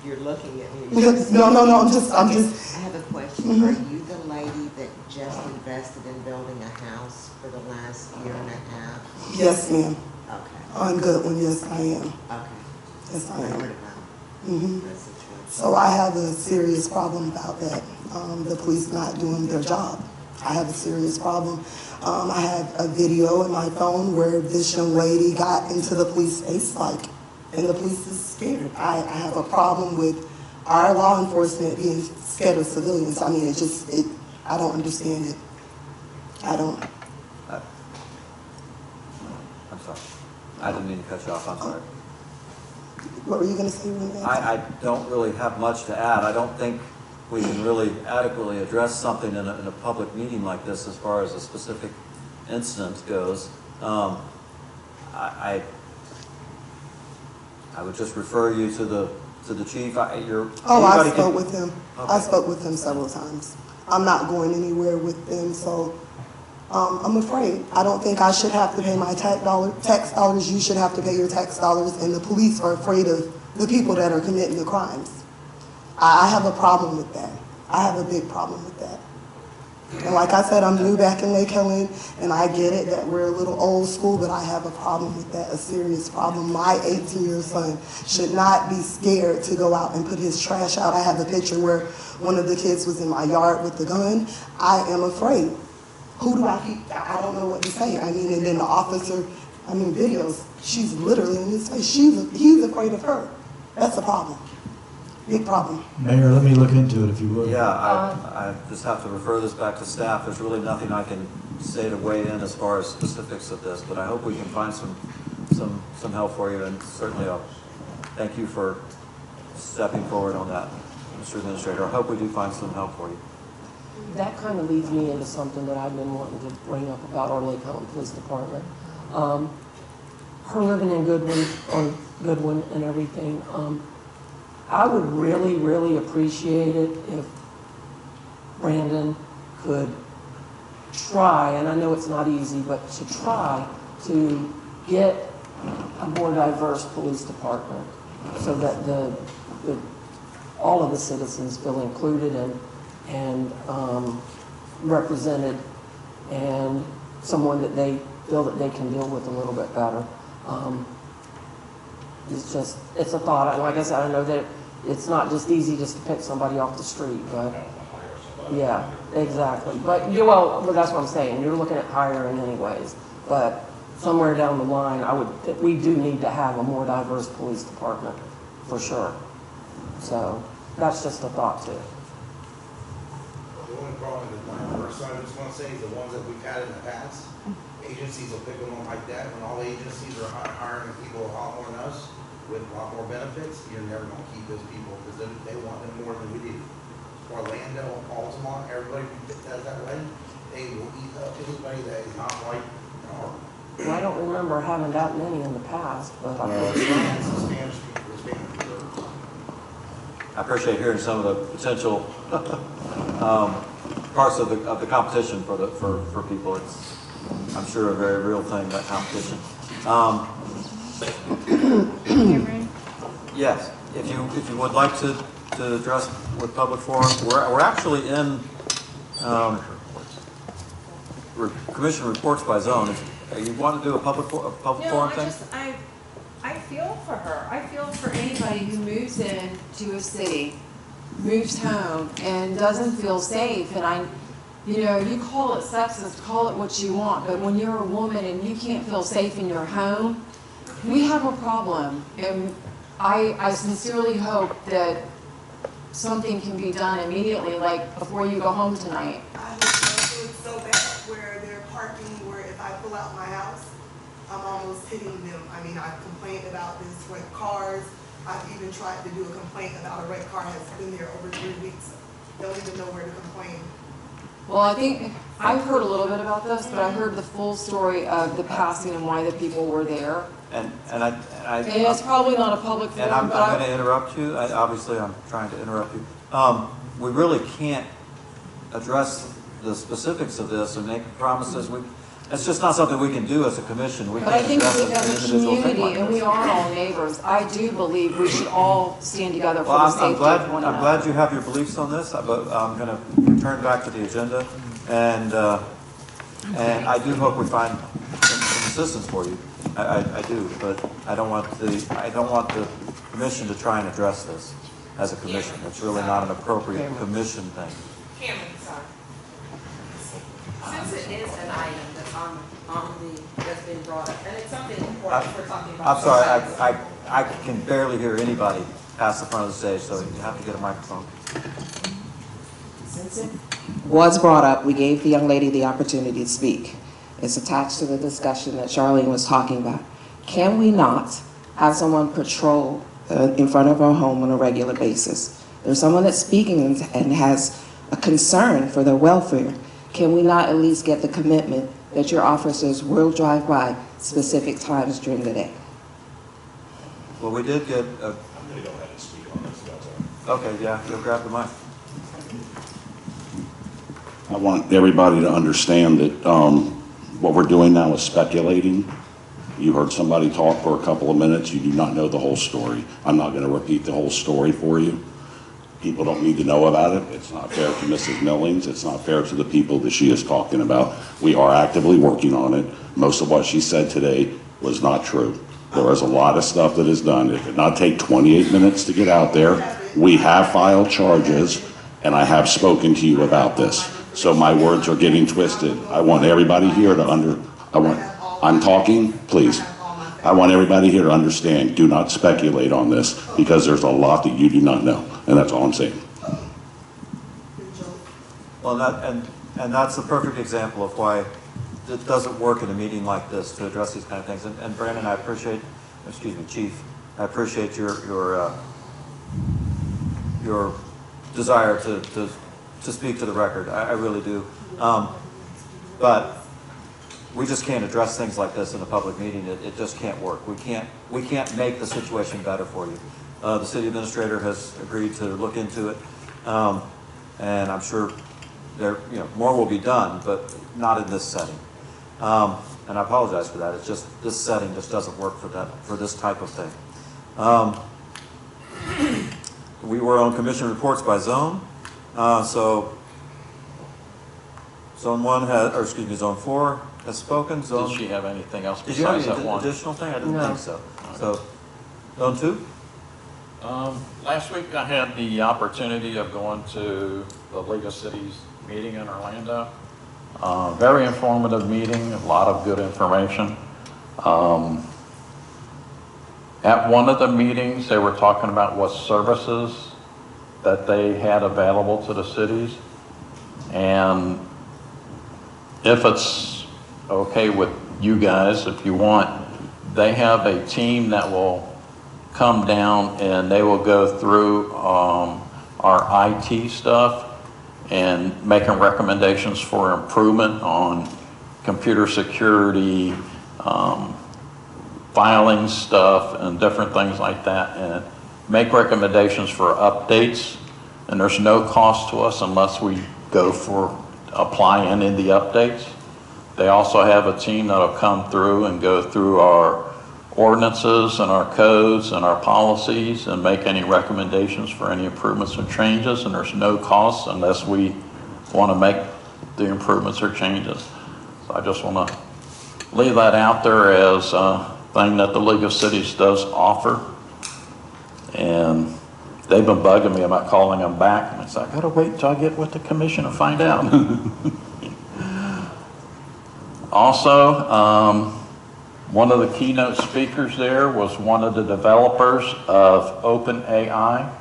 [SPEAKER 18] you're looking at me.
[SPEAKER 17] No, I'm just.
[SPEAKER 18] I have a question.
[SPEAKER 17] Mm-hmm.
[SPEAKER 18] Are you the lady that just invested in building a house for the last year and a half?
[SPEAKER 17] Yes, ma'am.
[SPEAKER 18] Okay.
[SPEAKER 17] On Goodwin, yes, I am.
[SPEAKER 18] Okay.
[SPEAKER 17] Yes, I
[SPEAKER 18] I
[SPEAKER 17] am.
[SPEAKER 18] heard about
[SPEAKER 17] Mm-hmm.
[SPEAKER 18] the situation.
[SPEAKER 17] So I have a serious problem about that. The police not doing their job. I have a serious problem. I have a video in my phone where this young lady got into the police face and the police is scared. I have a problem with our law enforcement being scared of civilians. I mean, I don't understand it. I don't.
[SPEAKER 1] I'm sorry. I didn't mean to cut you off. I'm sorry.
[SPEAKER 17] What were you going to say, Renee?
[SPEAKER 1] I don't really have much to add. I don't think we can really adequately address something in a public meeting like this as far as a specific incident goes. I would just refer you to the chief.
[SPEAKER 17] I spoke with him. Okay. I spoke with him several times. I'm not going anywhere with them, so I'm afraid. I don't think I should have to pay my tax dollars. You should have to pay your tax dollars, and the police are afraid of the people that are committing the crimes. I have a problem with that. I have a big problem with that. And like I said, I'm new back in Lake Helen, and I get it that we're a little old school, but I have a problem with that, a serious problem. My 18-year-old son should not be scared to go out and put his trash out. I have a picture where one of the kids was in my yard with the gun. I am afraid. Who do I keep? I don't know what to say. I mean, and then the officer, videos, she's literally in his face. He's afraid of her. That's a problem. Big problem.
[SPEAKER 3] Mayor, let me look into it if you would.
[SPEAKER 1] Yeah, I just have to refer this back to staff. There's really nothing I can say to weigh in as far as specifics of this, but I hope we can find some help for you, and certainly I'll thank you for stepping forward on that, Mr. Administrator. I hope we do find some help for you.
[SPEAKER 7] That kind of leads me into something that I've been wanting to bring up about our Lake Helen Police Department. Her living in Goodwin and everything, I would really, really appreciate it if Brandon could try, and I know it's not easy, but to try to get a more diverse police department so that all of the citizens feel included and represented, and someone that they feel that they can deal with a little bit better. It's a thought. Like I said, I know that it's not just easy just to pick somebody off the street, but yeah, exactly. But that's what I'm saying. You're looking at hiring anyways. But somewhere down the line, we do need to have a more diverse police department, for sure. So that's just a thought too.
[SPEAKER 10] The only problem that my first side I just want to say is the ones that we've had in the past, agencies will pick them up like that. When all agencies are hiring people a lot more than us with a lot more benefits, you're never going to keep those people because they want them more than we do. Orlando, Altamont, everybody who does that way, they will eat up anybody that is not white and Arbor.
[SPEAKER 7] Well, I don't remember having that many in the past, but I
[SPEAKER 10] It's
[SPEAKER 7] think
[SPEAKER 10] the Spanish people, the Spanish people.
[SPEAKER 1] I appreciate hearing some of the potential parts of the competition for people. It's, I'm sure, a very real thing, that competition. Yes, if you would like to address with public forum, we're actually in commission reports by zone. You want to do a public forum thing?
[SPEAKER 6] I feel for her. I feel for anybody who moves in to a city, moves home, and doesn't feel safe. And you call it sexist, call it what you want, but when you're a woman and you can't feel safe in your home, we have a problem. And I sincerely hope that something can be done immediately, like before you go home tonight.
[SPEAKER 17] I was doing so bad where they're parking, where if I pull out my house, I'm almost hitting them. I mean, I've complained about this with cars. I've even tried to do a complaint about a red car has been there over 3 weeks. Don't even know where to complain.
[SPEAKER 6] Well, I think I've heard a little bit about this, but I heard the full story of the passing and why the people were there.
[SPEAKER 1] And
[SPEAKER 6] it's probably not a public forum.
[SPEAKER 1] And I'm going to interrupt you. Obviously, I'm trying to interrupt you. We really can't address the specifics of this and make promises. It's just not something we can do as a commission. We
[SPEAKER 6] But I
[SPEAKER 1] can't
[SPEAKER 6] think
[SPEAKER 1] address
[SPEAKER 6] as
[SPEAKER 1] an
[SPEAKER 6] a
[SPEAKER 1] individual thing
[SPEAKER 6] community,
[SPEAKER 1] like
[SPEAKER 6] and
[SPEAKER 1] this.
[SPEAKER 6] we are all neighbors, I do believe we should all stand together for
[SPEAKER 1] Well,
[SPEAKER 6] the safety of one
[SPEAKER 1] I'm
[SPEAKER 6] another.
[SPEAKER 1] glad you have your beliefs on this, but I'm going to turn back to the agenda, and I do hope we find some assistance for you. I do, but I don't want the commission to try and address this as a commission. It's really not an appropriate commission thing.
[SPEAKER 19] Cameron, sorry. Since it is an item that's that's been brought up, and it's something important we're talking about.
[SPEAKER 1] I'm sorry, I can barely hear anybody past the front of the stage, so you have to get a microphone.
[SPEAKER 20] Since it was brought up, we gave the young lady the opportunity to speak. It's attached to the discussion that Charlene was talking about. Can we not have someone patrol in front of our home on a regular basis? There's someone that's speaking and has a concern for their welfare. Can we not at least get the commitment that your officers will drive by specific times during the day?
[SPEAKER 1] Well, we did get a...
[SPEAKER 10] I'm going to go ahead and speak on this.
[SPEAKER 1] Okay, yeah, you'll grab the mic.
[SPEAKER 21] I want everybody to understand that what we're doing now is speculating. You heard somebody talk for a couple of minutes. You do not know the whole story. I'm not going to repeat the whole story for you. People don't need to know about it. It's not fair to Mrs. Millings. It's not fair to the people that she is talking about. We are actively working on it. Most of what she said today was not true. There is a lot of stuff that is done. It did not take 28 minutes to get out there. We have filed charges, and I have spoken to you about this. So my words are getting twisted. I want everybody here to I'm talking, please. I want everybody here to understand, do not speculate on this, because there's a lot that you do not know, and that's all I'm saying.
[SPEAKER 1] Well, and that's a perfect example of why it doesn't work in a meeting like this to address these kind of things. And Brandon, I appreciate, excuse me, Chief, I appreciate your desire to speak to the record. I really do. But we just can't address things like this in a public meeting. It just can't work. We can't make the situation better for you. The city administrator has agreed to look into it, and I'm sure more will be done, but not in this setting. And I apologize for that. It's just this setting just doesn't work for this type of thing. We were on commission reports by zone. So Zone 1 has, or excuse me, Zone 4 has spoken.
[SPEAKER 5] Did she have anything else
[SPEAKER 1] Did you have
[SPEAKER 5] besides that
[SPEAKER 1] any
[SPEAKER 5] one?
[SPEAKER 1] additional thing? I didn't
[SPEAKER 5] No.
[SPEAKER 1] think so. So, Zone 2?
[SPEAKER 5] Last week I had the opportunity of going to the League of Cities meeting in Orlando. Very informative meeting, a lot of good information. At one of the meetings, they were talking about what services that they had available to the cities. And if it's okay with you guys, if you want, they have a team that will come down and they will go through our IT stuff and making recommendations for improvement on computer security, filing stuff and different things like that, and make recommendations for updates. And there's no cost to us unless we go for apply any of the updates. They also have a team that'll come through and go through our ordinances and our codes and our policies and make any recommendations for any improvements or changes, and there's no cost unless we want to make the improvements or changes. So I just want to leave that out there as a thing that the League of Cities does offer. And they've been bugging me about calling them back, and it's like, I gotta wait until I get with the commission and find out. Also, one of the keynote speakers there was one of the developers of OpenAI.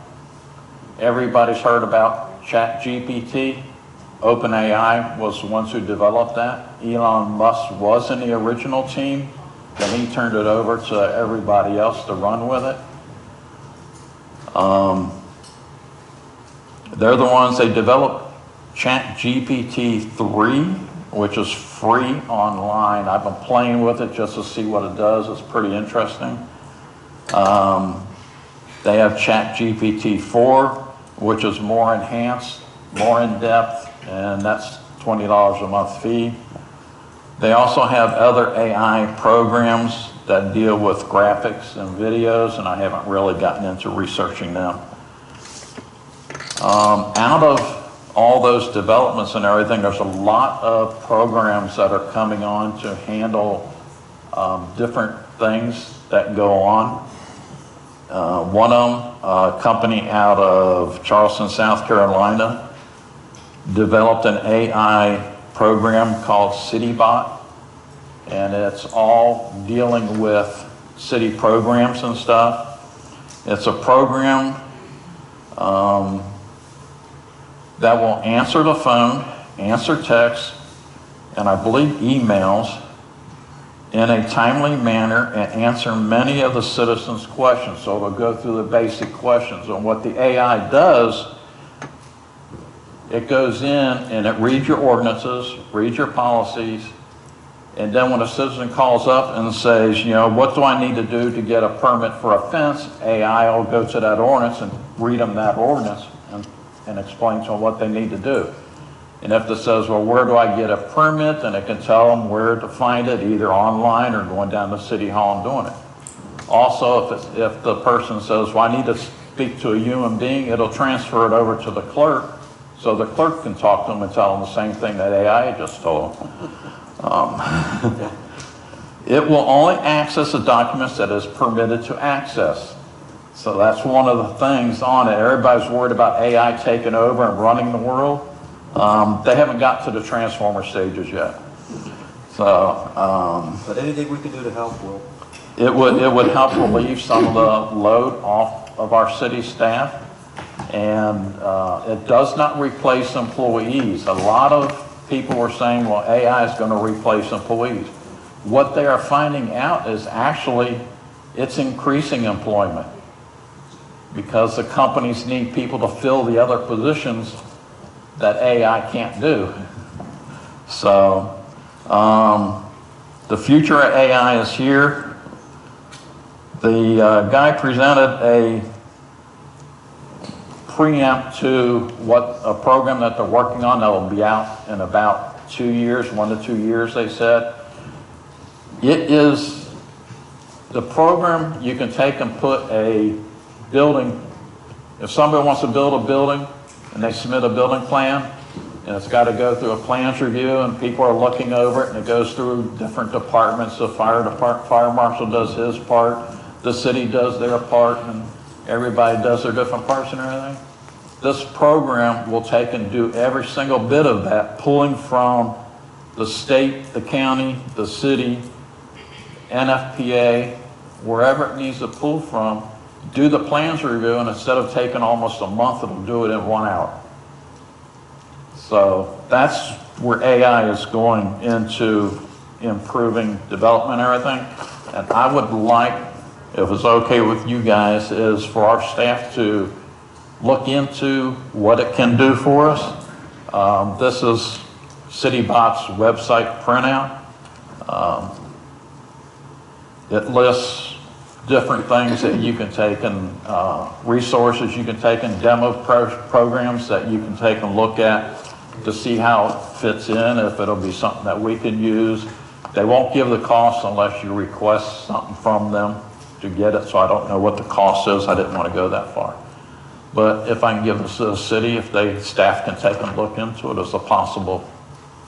[SPEAKER 5] Everybody's heard about ChatGPT. OpenAI was the ones who developed that. Elon Musk was in the original team, then he turned it over to everybody else to run with it. They're the ones, they developed ChatGPT 3, which is free online. I've been playing with it just to see what it does. It's pretty interesting. They have ChatGPT 4, which is more enhanced, more in depth, and that's $20 a month fee. They also have other AI programs that deal with graphics and videos, and I haven't really gotten into researching them. Out of all those developments and everything, there's a lot of programs that are coming on to handle different things that go on. One of them, a company out of Charleston, South Carolina, developed an AI program called CityBot, and it's all dealing with city programs and stuff. It's a program that will answer the phone, answer text, and I believe emails in a timely manner and answer many of the citizens' questions. So it'll go through the basic questions. And what the AI does, it goes in and it reads your ordinances, reads your policies, and then when a citizen calls up and says, you know, what do I need to do to get a permit for a fence, AI will go to that ordinance and read them that ordinance and explain to them what they need to do. And if it says, well, where do I get a permit, then it can tell them where to find it, either online or going down to City Hall and doing it. Also, if the person says, well, I need to speak to a human being, it'll transfer it over to the clerk, so the clerk can talk to them and tell them the same thing that AI just told them. It will only access the documents that is permitted to access. So that's one of the things on it. Everybody's worried about AI taking over and running the world. They haven't got to the transformer stages yet. So,
[SPEAKER 1] but anything we can do to help will.
[SPEAKER 5] It would help relieve some of the load off of our city staff, and it does not replace employees. A lot of people were saying, well, AI is going to replace employees. What they are finding out is actually it's increasing employment, because the companies need people to fill the other positions that AI can't do. So the future of AI is here. The guy presented a preamp to what a program that they're working on that will be out in about 2 years, 1 to 2 years, they said. It is the program you can take and put a building. If somebody wants to build a building and they submit a building plan, and it's got to go through a plans review and people are looking over it, and it goes through different departments. The fire marshal does his part, the city does their part, and everybody does their different parts and everything. This program will take and do every single bit of that, pulling from the state, the county, the city, NFPA, wherever it needs to pull from, do the plans review, and instead of taking almost a month, it'll do it in 1 hour. So that's where AI is going into improving development and everything. And I would like, if it's okay with you guys, is for our staff to look into what it can do for us. This is CityBot's website printout. It lists different things that you can take and resources you can take and demo programs that you can take and look at to see how it fits in, if it'll be something that we can use. They won't give the cost unless you request something from them to get it, so I don't know what the cost is. I didn't want to go that far. But if I can give this to the city, if staff can take and look into it as a possible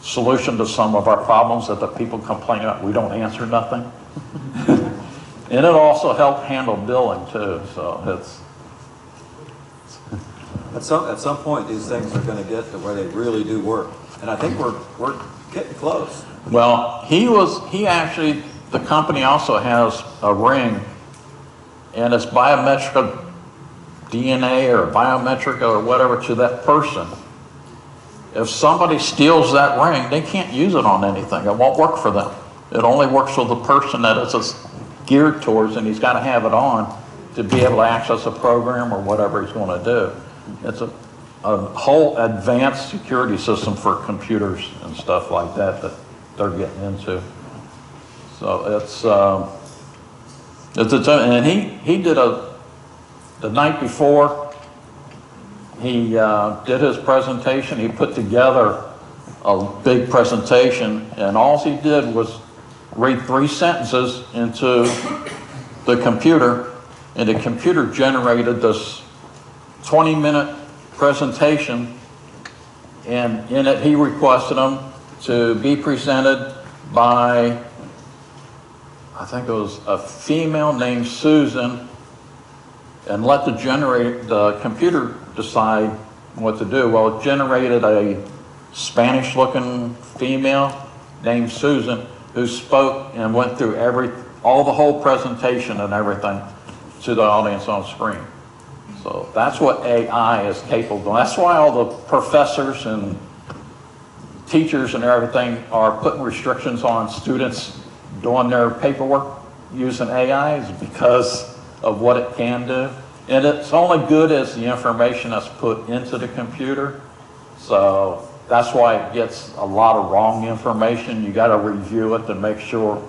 [SPEAKER 5] solution to some of our problems that the people complain about, we don't answer nothing. And it also helped handle billing too, so it's.
[SPEAKER 1] At some point, these things are going to get to where they really do work, and I think we're getting close.
[SPEAKER 5] Well, the company also has a ring, and it's biometric DNA or biometric or whatever to that person. If somebody steals that ring, they can't use it on anything. It won't work for them. It only works for the person that it's geared towards, and he's got to have it on to be able to access a program or whatever he's going to do. It's a whole advanced security system for computers and stuff like that that they're getting into. So and he did the night before he did his presentation, he put together a big presentation, and all he did was read 3 sentences into the computer, and the computer generated this 20-minute presentation, and in it he requested them to be presented by, I think it was a female named Susan, and let the computer decide what to do. Well, it generated a Spanish-looking female named Susan who spoke and went through all the whole presentation and everything to the audience on screen. So that's what AI is capable of. That's why all the professors and teachers and everything are putting restrictions on students doing their paperwork using AI, is because of what it can do. And it's only good as the information that's put into the computer. So that's why it gets a lot of wrong information. You got to review it to make sure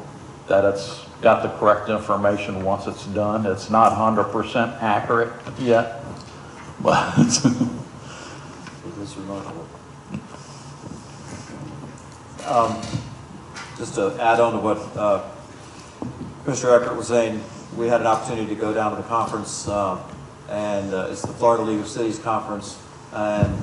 [SPEAKER 5] that it's got the correct information once it's done. It's not 100% accurate yet, but
[SPEAKER 1] It's remarkable. Just to add on to what Commissioner Eckert was saying, we had an opportunity to go down to the conference, and it's the Florida League of Cities Conference, and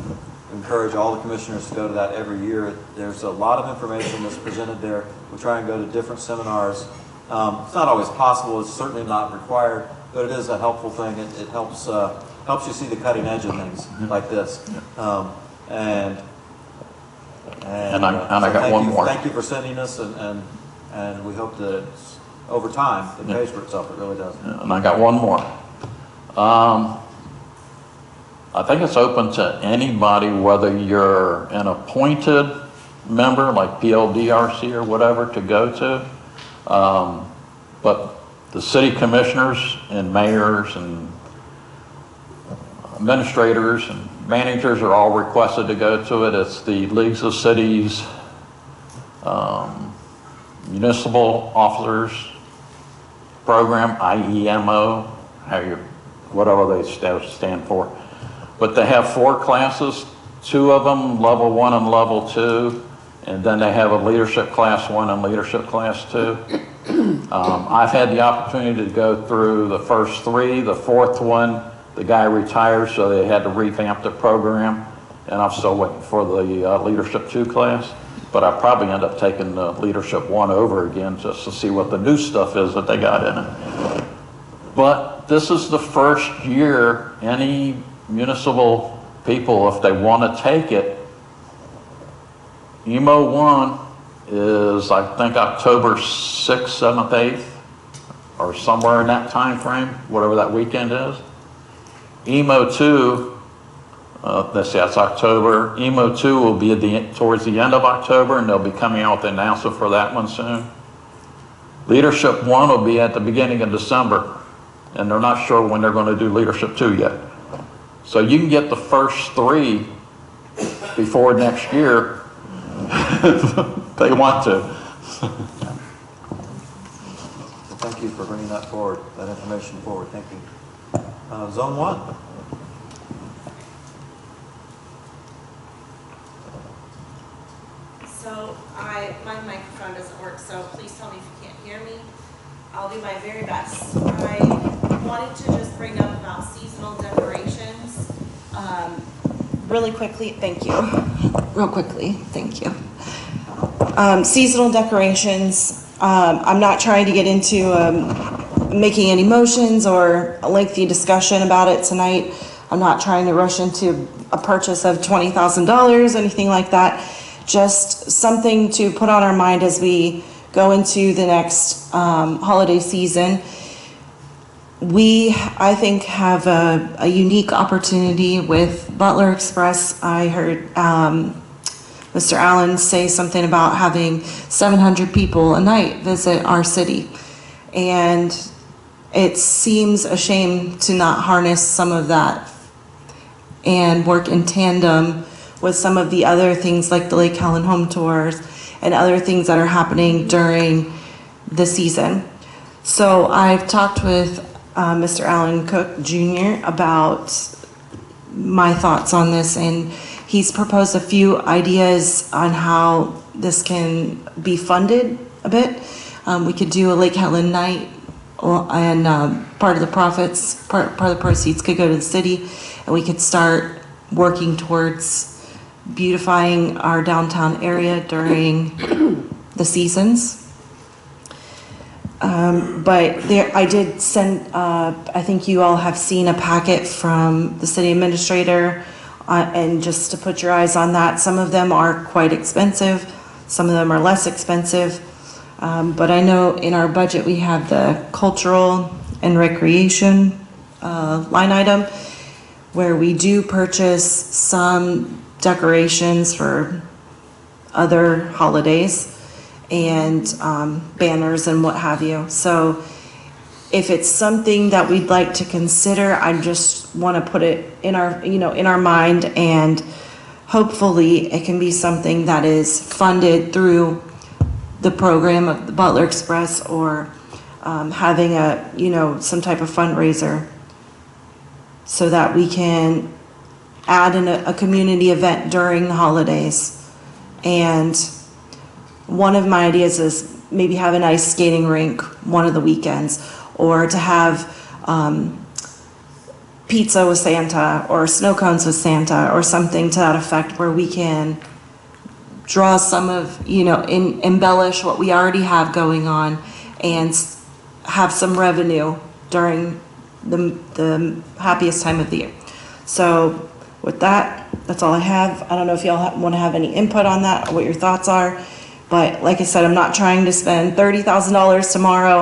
[SPEAKER 1] encourage all the commissioners to go to that every year. There's a lot of information that's presented there. We try and go to different seminars. It's not always possible, it's certainly not required, but it is a helpful thing. It helps you see the cutting edge of things like this. And
[SPEAKER 5] I got one more.
[SPEAKER 1] Thank you for sending us, and we hope that it's, over time, it pays for itself. It really does.
[SPEAKER 5] And I got one more. I think it's open to anybody, whether you're an appointed member like PLDRC or whatever, to go to. But the city commissioners and mayors and administrators and managers are all requested to go to it. It's the Leagues of Cities, Municipal Officers Program, IEMO, whatever they stand for. But they have 4 classes, 2 of them, level 1 and level 2, and then they have a leadership class 1 and leadership class 2. I've had the opportunity to go through the first 3. The 4th one, the guy retired, so they had to revamp the program, and I'm still waiting for the leadership 2 class. But I probably end up taking the leadership 1 over again just to see what the new stuff is that they got in it. But this is the first year any municipal people, if they want to take it, EMO 1 is, I think, October 6th, 7th, 8th, or somewhere in that time frame, whatever that weekend is. EMO 2, let's see, that's October. EMO 2 will be towards the end of October, and they'll be coming out with the announcement for that one soon. Leadership 1 will be at the beginning of December, and they're not sure when they're going to do Leadership 2 yet. So you can get the first 3 before next year if they want to.
[SPEAKER 1] Thank you for bringing that forward, that information forward. Thank you. Zone 1.
[SPEAKER 2] So my microphone doesn't work, so please tell me if you can't hear me. I'll do my very best. I wanted to just bring up about seasonal decorations. Really quickly, thank you. Real quickly, thank you. Seasonal decorations, I'm not trying to get into making any motions or a lengthy discussion about it tonight. I'm not trying to rush into a purchase of $20,000, anything like that. Just something to put on our mind as we go into the next holiday season. We, I think, have a unique opportunity with Butler Express. I heard Mr. Allen say something about having 700 people a night visit our city. And it seems a shame to not harness some of that and work in tandem with some of the other things like the Lake Helen Home Tours and other things that are happening during the season. So I've talked with Mr. Allen Cook Jr. about my thoughts on this, and he's proposed a few ideas on how this can be funded a bit. We could do a Lake Helen night, and part of the profits, part of the proceeds could go to the city, and we could start working towards beautifying our downtown area during the seasons. But I did send, I think you all have seen a packet from the city administrator, and just to put your eyes on that, some of them are quite expensive, some of them are less expensive. But I know in our budget we have the cultural and recreation line item, where we do purchase some decorations for other holidays and banners and what have you. So if it's something that we'd like to consider, I just want to put it in our, in our mind, and hopefully it can be something that is funded through the program of the Butler Express, or having a, some type of fundraiser, so that we can add in a community event during the holidays. And one of my ideas is maybe have an ice skating rink one of the weekends, or to have pizza with Santa or snow cones with Santa or something to that effect, where we can draw some of, embellish what we already have going on and have some revenue during the happiest time of the year. So with that, that's all I have. I don't know if y'all want to have any input on that or what your thoughts are. But like I said, I'm not trying to spend $30,000 tomorrow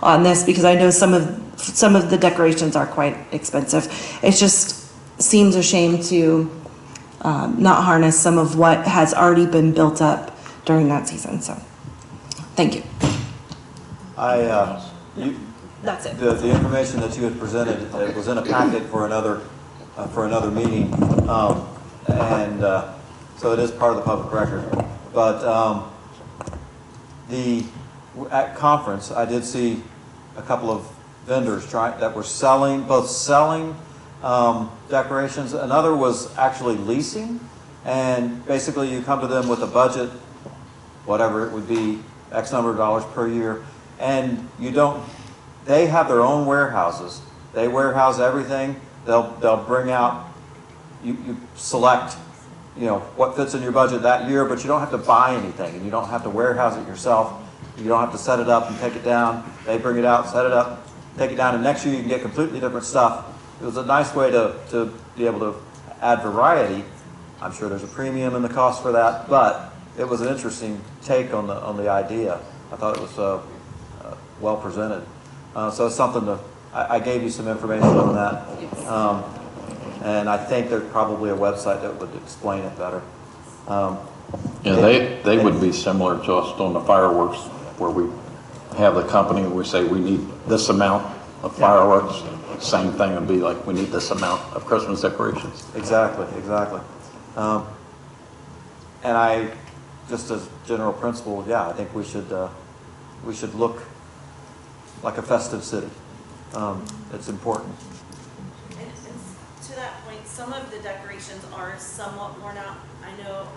[SPEAKER 2] on this, because I know some of the decorations are quite expensive. It just seems a shame to not harness some of what has already been built up during that season. So, thank you. That's it.
[SPEAKER 1] The information that you had presented, it was in a packet for another meeting, and so it is part of the public record. But at conference, I did see a couple of vendors that were selling decorations. Another was actually leasing, and basically you come to them with a budget, whatever it would be, X number of dollars per year, and they have their own warehouses. They warehouse everything. They'll bring out, you select, what fits in your budget that year, but you don't have to buy anything, and you don't have to warehouse it yourself. You don't have to set it up and take it down. They bring it out, set it up, take it down, and next year you can get completely different stuff. It was a nice way to be able to add variety. I'm sure there's a premium in the cost for that, but it was an interesting take on the idea. I thought it was well presented. So it's something to, I gave you some information on that. And I think there's probably a website that would explain it better.
[SPEAKER 5] Yeah, they would be similar to us on the fireworks, where we have the company, we say we need this amount of fireworks. Same thing would be like, we need this amount of Christmas decorations.
[SPEAKER 1] Exactly, exactly. And I, just as general principle, yeah, I think we should look like a festive city. It's important.
[SPEAKER 2] And to that point, some of the decorations are somewhat worn out. I know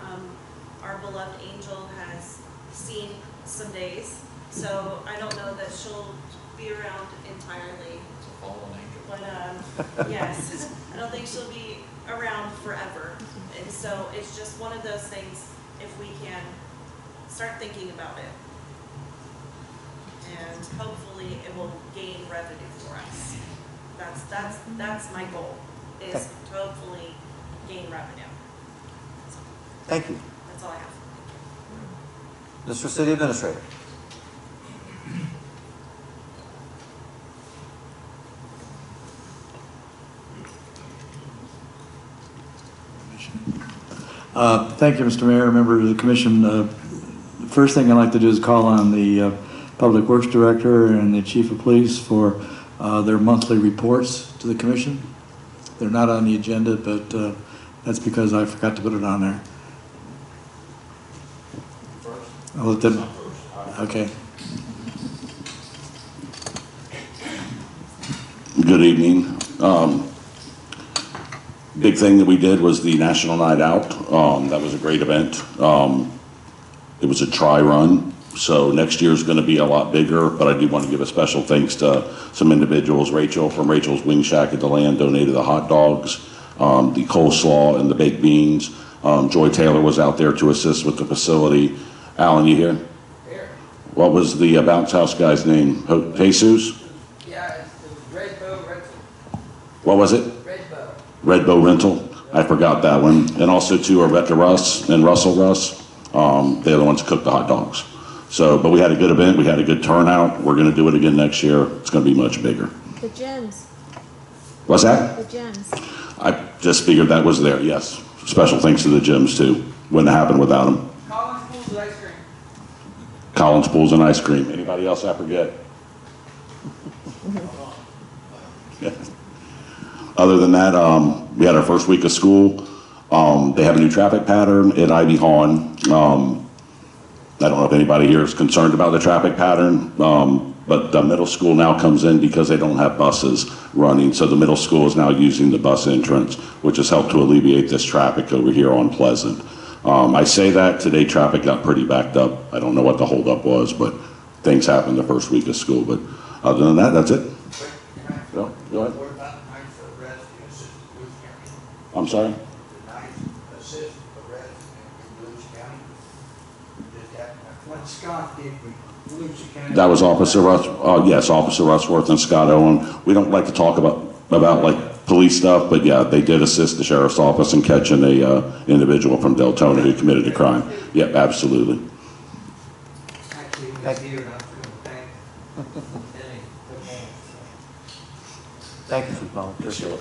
[SPEAKER 2] our beloved Angel has seen some days, so I don't know that she'll be around entirely. But yes, I don't think she'll be around forever. And so it's just one of those things, if we can start thinking about it. And hopefully it will gain revenue for us. That's my goal, is to hopefully gain revenue.
[SPEAKER 1] Thank you.
[SPEAKER 2] That's all I have.
[SPEAKER 1] Mr. City Administrator.
[SPEAKER 12] Thank you, Mr. Mayor, members of the commission. The first thing I'd like to do is call on the Public Works Director and the Chief of Police for their monthly reports to the commission. They're not on the agenda, but that's because I forgot to put it on there. I'll let them, okay.
[SPEAKER 21] Good evening. Big thing that we did was the National Night Out. That was a great event. It was a try run, so next year is going to be a lot bigger, but I do want to give a special thanks to some individuals. Rachel from Rachel's Wing Shack at the Land donated the hot dogs, the coleslaw, and the baked beans. Joy Taylor was out there to assist with the facility. Alan, you here?
[SPEAKER 4] Here.
[SPEAKER 21] What was the bounce house guy's name? Jesus?
[SPEAKER 4] Yeah, it was Red Bow Rental.
[SPEAKER 21] What was it?
[SPEAKER 4] Red Bow.
[SPEAKER 21] Red Bow Rental. I forgot that one. And also to Arvetta Russ and Russell Russ. They're the ones who cooked the hot dogs. So, but we had a good event. We had a good turnout. We're going to do it again next year. It's going to be much bigger.
[SPEAKER 22] The gyms.
[SPEAKER 21] What's that?
[SPEAKER 22] The gyms.
[SPEAKER 21] I just figured that was there, yes. Special thanks to the gyms too. Wouldn't have happened without them.
[SPEAKER 4] Collins Pools and Ice Cream.
[SPEAKER 21] Collins Pools and Ice Cream. Anybody else I forget? Yeah. Other than that, we had our first week of school. They have a new traffic pattern at Ivy Hawn. I don't know if anybody here is concerned about the traffic pattern, but the middle school now comes in because they don't have buses running. So the middle school is now using the bus entrance, which has helped to alleviate this traffic over here on Pleasant. I say that today traffic got pretty backed up. I don't know what the holdup was, but things happened the first week of school. But other than that, that's it. Go ahead. I'm sorry?
[SPEAKER 15] What Scott did with Volusia County.
[SPEAKER 21] That was Officer Russ, yes, Officer Rushworth and Scott Owen. We don't like to talk about like police stuff, but yeah, they did assist the sheriff's office in catching a individual from Deltona who committed a crime. Yep, absolutely.
[SPEAKER 15] Actually, he was here, and I was going to thank Denny.
[SPEAKER 1] Thank you, Chief Mullin. Appreciate it.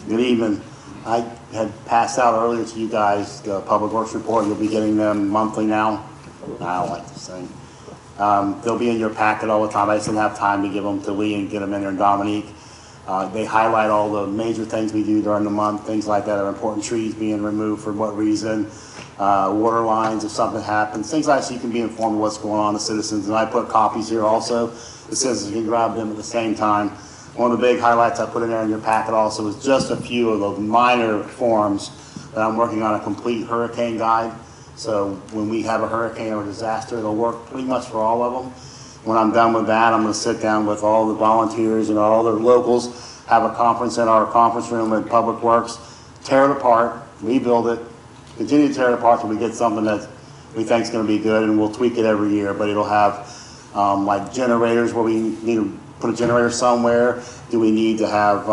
[SPEAKER 23] Good evening. I had passed out earlier to you guys the Public Works report. You'll be getting them monthly now. I don't like to sing. They'll be in your packet all the time. I just didn't have time to give them to Lee and get them in there and Dominique. They highlight all the major things we do during the month, things like that are important, trees being removed for what reason, water lines if something happens, things like that so you can be informed of what's going on, the citizens. And I put copies here also. The citizens can grab them at the same time. One of the big highlights I put in there in your packet also is just a few of those minor forms that I'm working on a complete hurricane guide. So when we have a hurricane or a disaster, it'll work pretty much for all of them. When I'm done with that, I'm going to sit down with all the volunteers and all the locals, have a conference in our conference room at Public Works, tear it apart, rebuild it, continue to tear it apart till we get something that we think is going to be good, and we'll tweak it every year. But it'll have like generators where we need to put a generator somewhere. Do we need to have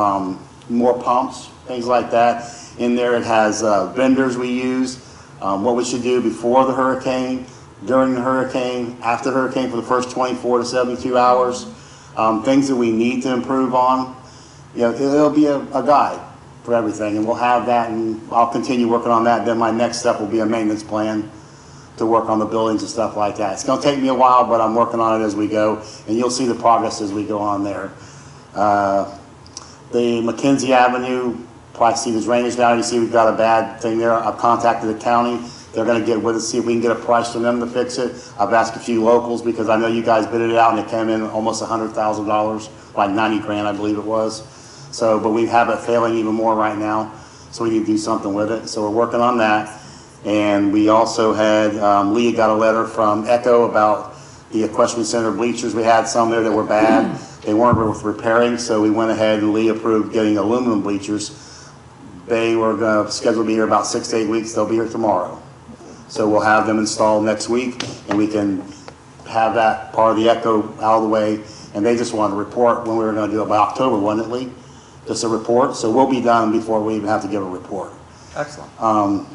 [SPEAKER 23] more pumps, things like that. In there it has vendors we use, what we should do before the hurricane, during the hurricane, after the hurricane for the first 24 to 72 hours, things that we need to improve on. You know, it'll be a guide for everything, and we'll have that, and I'll continue working on that. Then my next step will be a maintenance plan to work on the buildings and stuff like that. It's going to take me a while, but I'm working on it as we go, and you'll see the progress as we go on there. The McKenzie Avenue, probably see the drainage down. You see we've got a bad thing there. I've contacted the county. They're going to get with us, see if we can get a price from them to fix it. I've asked a few locals because I know you guys bid it out and it came in almost $100,000, like 90 grand, I believe it was. So, but we have it failing even more right now, so we need to do something with it. So we're working on that. And we also had, Leah got a letter from Echo about the equestrian center bleachers. We had some there that were bad. They weren't worth repairing, so we went ahead and Leah approved getting aluminum bleachers. They were scheduled to be here about 6 to 8 weeks. They'll be here tomorrow. So we'll have them installed next week, and we can have that part of the Echo out of the way. And they just wanted to report when we were going to do it by October, wasn't it, Lee? Just a report. So we'll be done before we even have to give a report.
[SPEAKER 1] Excellent.
[SPEAKER 23] And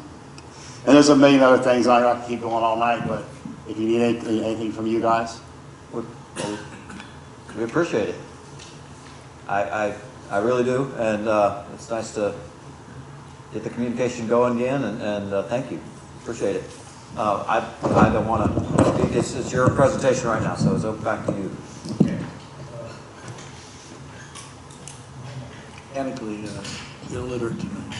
[SPEAKER 23] there's a million other things. I can keep going all night, but if you need anything from you guys.
[SPEAKER 1] We appreciate it. I really do, and it's nice to get the communication going again, and thank you. Appreciate it. I don't want to speak. It's your presentation right now, so it's open back to you.
[SPEAKER 12] Mechanically illiterate tonight.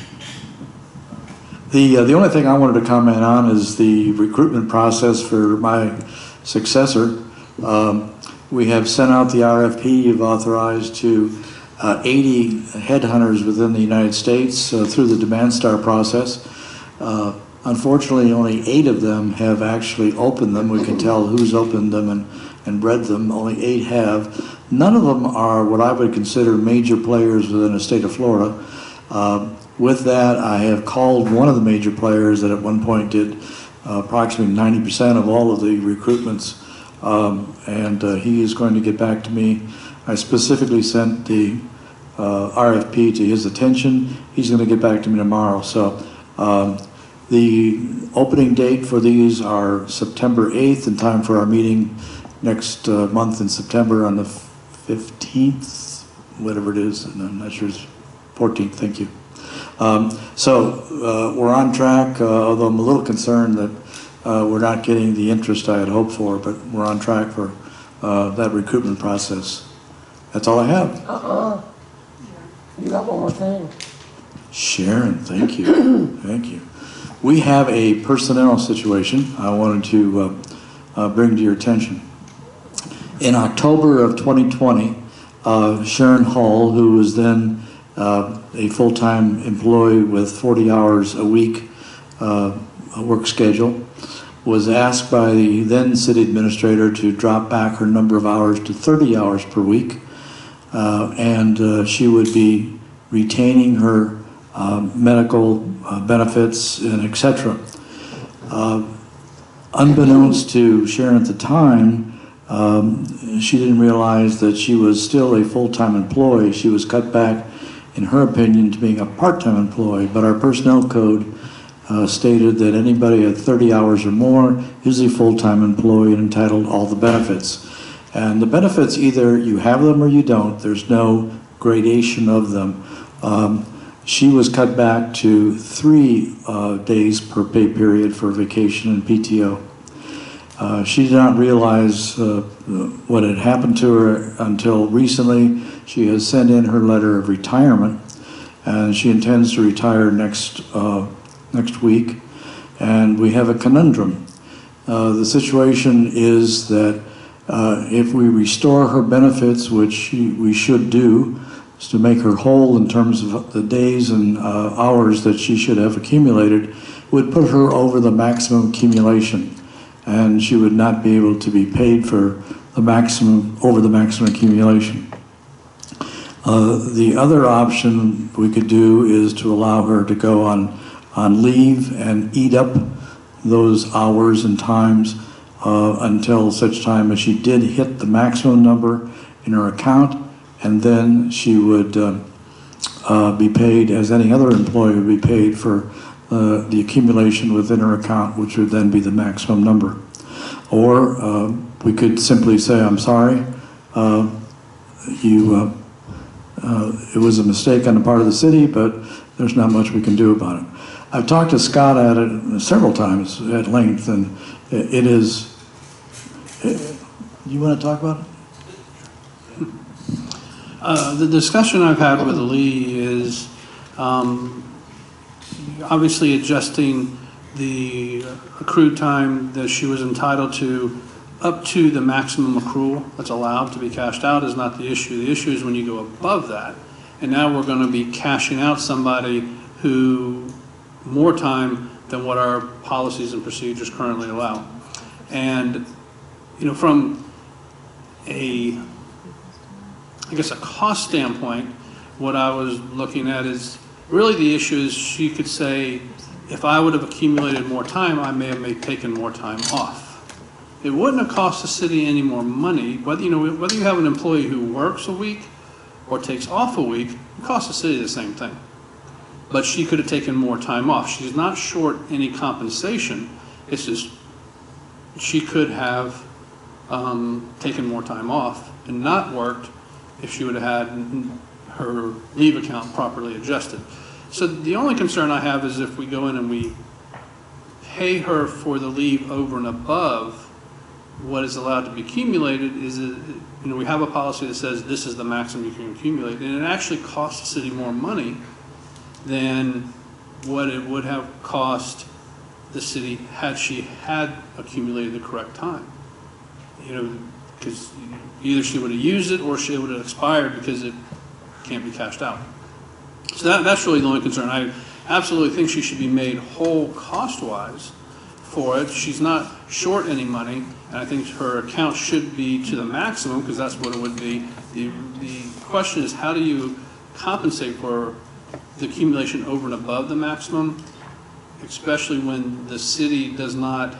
[SPEAKER 12] The only thing I wanted to comment on is the recruitment process for my successor. We have sent out the RFP. You've authorized to 80 headhunters within the United States through the Demand Star process. Unfortunately, only 8 of them have actually opened them. We can tell who's opened them and read them. Only 8 have. None of them are what I would consider major players within the state of Florida. With that, I have called one of the major players that at one point did approximately 90% of all of the recruitments, and he is going to get back to me. I specifically sent the RFP to his attention. He's going to get back to me tomorrow. So the opening date for these are September 8th, in time for our meeting next month in September on the 15th, whatever it is, and I'm not sure it's 14th, thank you. So we're on track, although I'm a little concerned that we're not getting the interest I had hoped for, but we're on track for that recruitment process. That's all I have.
[SPEAKER 7] You got one more thing.
[SPEAKER 12] Sharon, thank you. Thank you. We have a personnel situation I wanted to bring to your attention. In October of 2020, Sharon Hall, who was then a full-time employee with 40 hours a week work schedule, was asked by the then city administrator to drop back her number of hours to 30 hours per week, and she would be retaining her medical benefits and etc. Unbeknownst to Sharon at the time, she didn't realize that she was still a full-time employee. She was cut back, in her opinion, to being a part-time employee, but our personnel code stated that anybody at 30 hours or more is a full-time employee and entitled to all the benefits. And the benefits, either you have them or you don't. There's no gradation of them. She was cut back to 3 days per pay period for vacation and PTO. She did not realize what had happened to her until recently. She has sent in her letter of retirement, and she intends to retire next week. And we have a conundrum. The situation is that if we restore her benefits, which we should do, is to make her whole in terms of the days and hours that she should have accumulated, would put her over the maximum accumulation, and she would not be able to be paid for the maximum, over the maximum accumulation. The other option we could do is to allow her to go on leave and eat up those hours and times until such time as she did hit the maximum number in her account, and then she would be paid as any other employee would be paid for the accumulation within her account, which would then be the maximum number. Or we could simply say, I'm sorry, it was a mistake on the part of the city, but there's not much we can do about it. I've talked to Scott at it several times at length, and it is, you want to talk about it?
[SPEAKER 8] The discussion I've had with Lee is obviously adjusting the accrued time that she was entitled to up to the maximum accrual that's allowed to be cashed out is not the issue. The issue is when you go above that, and now we're going to be cashing out somebody who more time than what our policies and procedures currently allow. And, you know, from a cost standpoint, what I was looking at is really the issue is she could say, if I would have accumulated more time, I may have taken more time off. It wouldn't have cost the city any more money, whether you have an employee who works a week or takes off a week, it costs the city the same thing. But she could have taken more time off. She's not short any compensation. It's just she could have taken more time off and not worked if she would have had her leave account properly adjusted. So the only concern I have is if we go in and we pay her for the leave over and above what is allowed to be accumulated, is we have a policy that says this is the maximum you can accumulate, and it actually costs the city more money than what it would have cost the city had she had accumulated the correct time. Because either she would have used it or she would have expired because it can't be cashed out. So that's really the only concern. I absolutely think she should be made whole cost-wise for it. She's not short any money, and I think her account should be to the maximum because that's what it would be. The question is, how do you compensate for the accumulation over and above the maximum, especially when the city does not,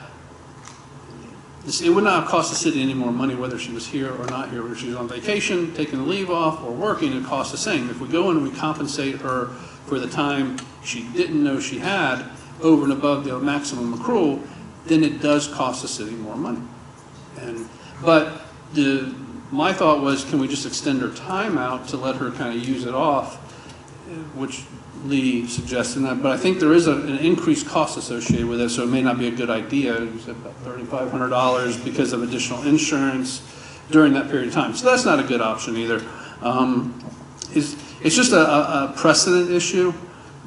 [SPEAKER 8] it would not have cost the city any more money whether she was here or not here, whether she was on vacation, taking the leave off, or working, it costs the same. If we go in and we compensate her for the time she didn't know she had over and above the maximum accrual, then it does cost the city more money. But my thought was, can we just extend her time out to let her kind of use it off, which Lee suggested that, but I think there is an increased cost associated with it, so it may not be a good idea. It was about $3,500 because of additional insurance during that period of time. So that's not a good option either. It's just a precedent issue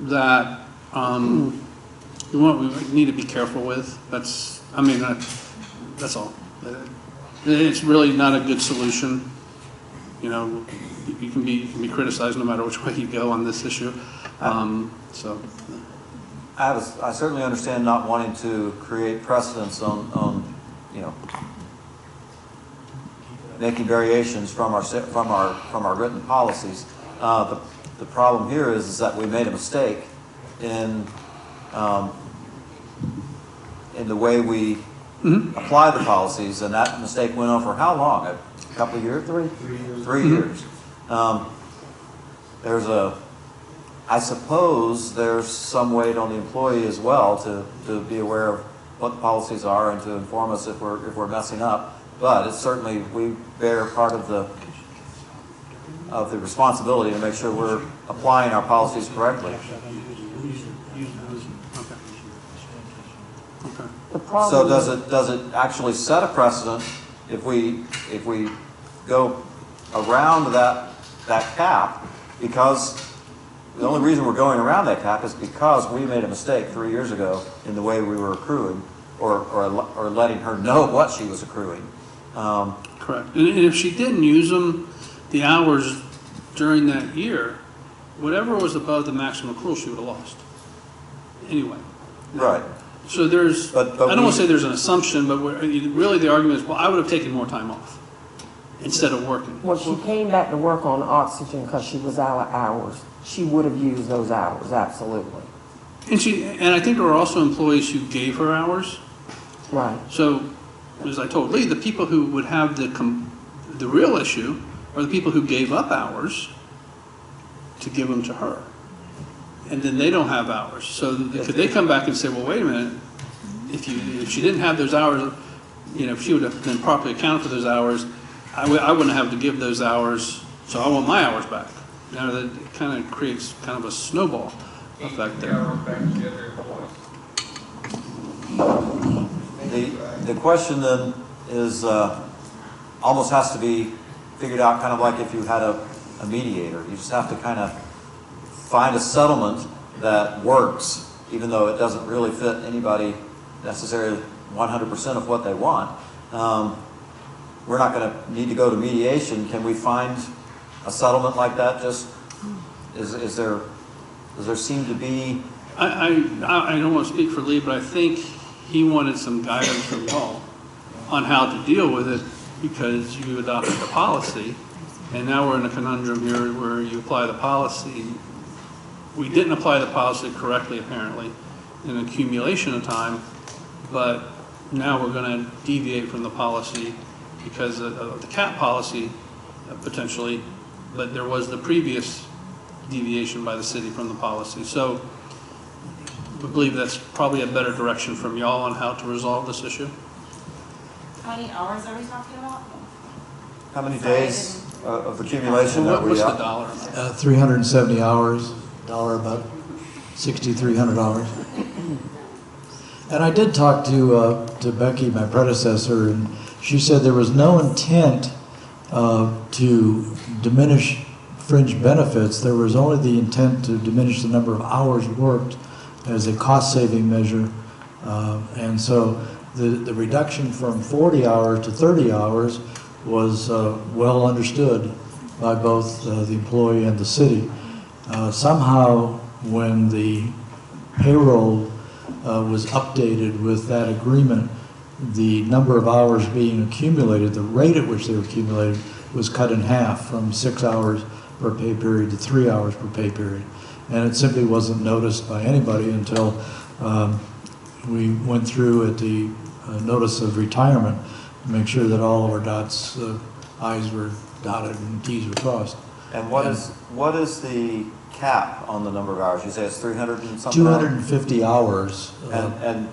[SPEAKER 8] that we need to be careful with. That's all. It's really not a good solution. You can be criticized no matter which way you go on this issue.
[SPEAKER 1] I certainly understand not wanting to create precedents on making variations from our written policies. The problem here is that we made a mistake in the way we apply the policies, and that mistake went on for how long? A couple of years? 3 years. I suppose there's some weight on the employee as well to be aware of what the policies are and to inform us if we're messing up. But it's certainly, we bear part of the responsibility to make sure we're applying our policies correctly. So does it actually set a precedent if we go around that cap, because the only reason we're going around that cap is because we made a mistake 3 years ago in the way we were accruing or letting her know what she was accruing.
[SPEAKER 8] Correct. And if she didn't use them, the hours during that year, whatever was above the maximum accrual, she would have lost. Anyway.
[SPEAKER 1] Right.
[SPEAKER 8] So there's, I don't want to say there's an assumption, but really the argument is, well, I would have taken more time off instead of working.
[SPEAKER 7] Well, she came back to work on oxygen because she was out of hours. She would have used those hours, absolutely.
[SPEAKER 8] And I think there were also employees who gave her hours.
[SPEAKER 7] Right.
[SPEAKER 8] So, as I told Lee, the people who would have the real issue are the people who gave up hours to give them to her. And then they don't have hours. So could they come back and say, well, wait a minute, if she didn't have those hours, if she would have been properly accounted for those hours, I wouldn't have to give those hours, so I want my hours back. That kind of creates kind of a snowball effect there.
[SPEAKER 1] The question then is, almost has to be figured out kind of like if you had a mediator. You just have to kind of find a settlement that works, even though it doesn't really fit anybody necessarily 100% of what they want. We're not going to need to go to mediation. Can we find a settlement like that? Just does there seem to be?
[SPEAKER 8] I don't want to speak for Lee, but I think he wanted some guidance from y'all on how to deal with it, because you adopted the policy, and now we're in a conundrum here where you apply the policy. We didn't apply the policy correctly, apparently, in accumulation of time, but now we're going to deviate from the policy because of the cap policy, potentially, but there was the previous deviation by the city from the policy. So we believe that's probably a better direction from y'all on how to resolve this issue.
[SPEAKER 2] How many hours are we talking about?
[SPEAKER 1] How many days of accumulation are we
[SPEAKER 8] What's the
[SPEAKER 1] at?
[SPEAKER 8] dollar?
[SPEAKER 3] 370 hours, about $6,300. And I did talk to Becky, my predecessor, and she said there was no intent to diminish fringe benefits. There was only the intent to diminish the number of hours worked as a cost-saving measure. And so the reduction from 40 hours to 30 hours was well understood by both the employee and the city. Somehow, when the payroll was updated with that agreement, the number of hours being accumulated, the rate at which they were accumulated, was cut in half from 6 hours per pay period to 3 hours per pay period. And it simply wasn't noticed by anybody until we went through at the notice of retirement to make sure that all of our I's were dotted and T's were crossed.
[SPEAKER 1] And what is the cap on the number of hours? You say it's 300 and something?
[SPEAKER 3] 250 hours.
[SPEAKER 1] And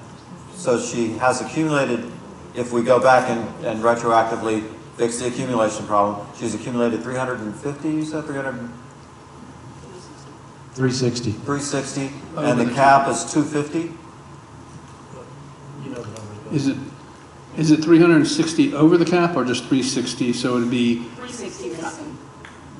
[SPEAKER 1] so she has accumulated, if we go back and retroactively fix the accumulation problem, she's accumulated 350, you said
[SPEAKER 3] 360.
[SPEAKER 1] 360, and the cap is 250?
[SPEAKER 8] Is it 360 over the cap or just 360? So it'd be
[SPEAKER 22] 360 missing.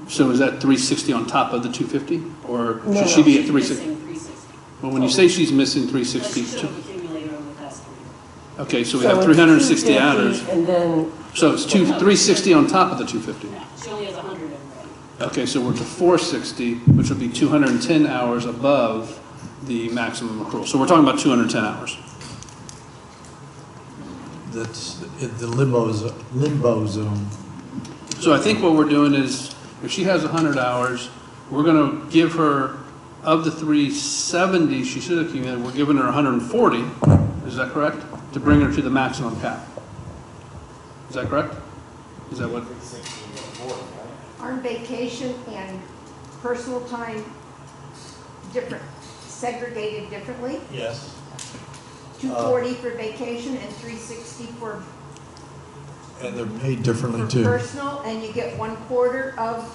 [SPEAKER 8] So is that 360 on top of the 250, or
[SPEAKER 22] No,
[SPEAKER 8] should she be at
[SPEAKER 22] she's
[SPEAKER 8] 360?
[SPEAKER 22] missing 360.
[SPEAKER 8] Well, when you say she's missing
[SPEAKER 22] But she
[SPEAKER 8] 360,
[SPEAKER 22] should have accumulated over the past 3 years.
[SPEAKER 8] okay, so we have 360
[SPEAKER 7] it's
[SPEAKER 8] hours.
[SPEAKER 7] 250, and then
[SPEAKER 8] So it's 360 on top of the 250.
[SPEAKER 22] She only has 100 in red.
[SPEAKER 8] Okay, so we're to 460, which would be 210 hours above the maximum accrual. So we're talking about 210 hours.
[SPEAKER 3] That's the limbo zone.
[SPEAKER 8] So I think what we're doing is, if she has 100 hours, we're going to give her, of the 370 she should have accumulated, we're giving her 140, is that correct? To bring her to the maximum cap. Is that correct? Is that what?
[SPEAKER 9] Aren't vacation and personal time different, segregated differently?
[SPEAKER 3] Yes.
[SPEAKER 9] 240 for vacation and 360 for
[SPEAKER 3] And they're paid differently too.
[SPEAKER 9] personal, and you get 1/4 of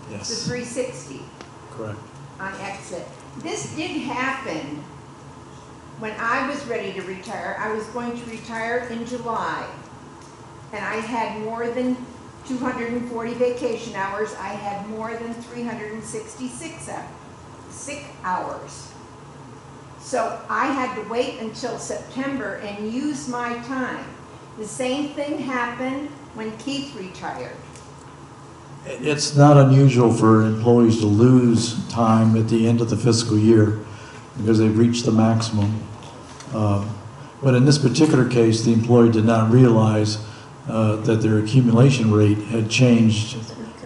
[SPEAKER 9] the
[SPEAKER 3] Yes.
[SPEAKER 9] 360
[SPEAKER 3] Correct.
[SPEAKER 9] on exit. This did happen when I was ready to retire. I was going to retire in July, and I had more than 240 vacation hours. I had more than 366 sick hours. So I had to wait until September and use my time. The same thing happened when Keith retired.
[SPEAKER 3] It's not unusual for employees to lose time at the end of the fiscal year because they've reached the maximum. But in this particular case, the employee did not realize that their accumulation rate had changed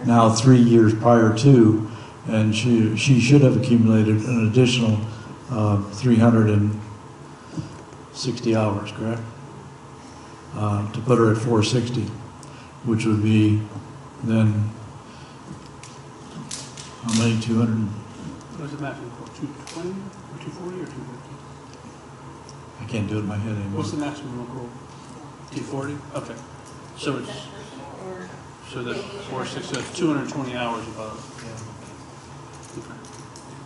[SPEAKER 3] now 3 years prior to, and she should have accumulated an additional 360 hours, correct? To put her at 460, which would be then, how maximally 200,
[SPEAKER 8] What is the maximum for, 220 or 240 or 250?
[SPEAKER 3] I can't do it in my head anymore.
[SPEAKER 8] What's the maximum accrual? 240? Okay. So it's, so that 4, 6, so it's 220 hours above. Okay.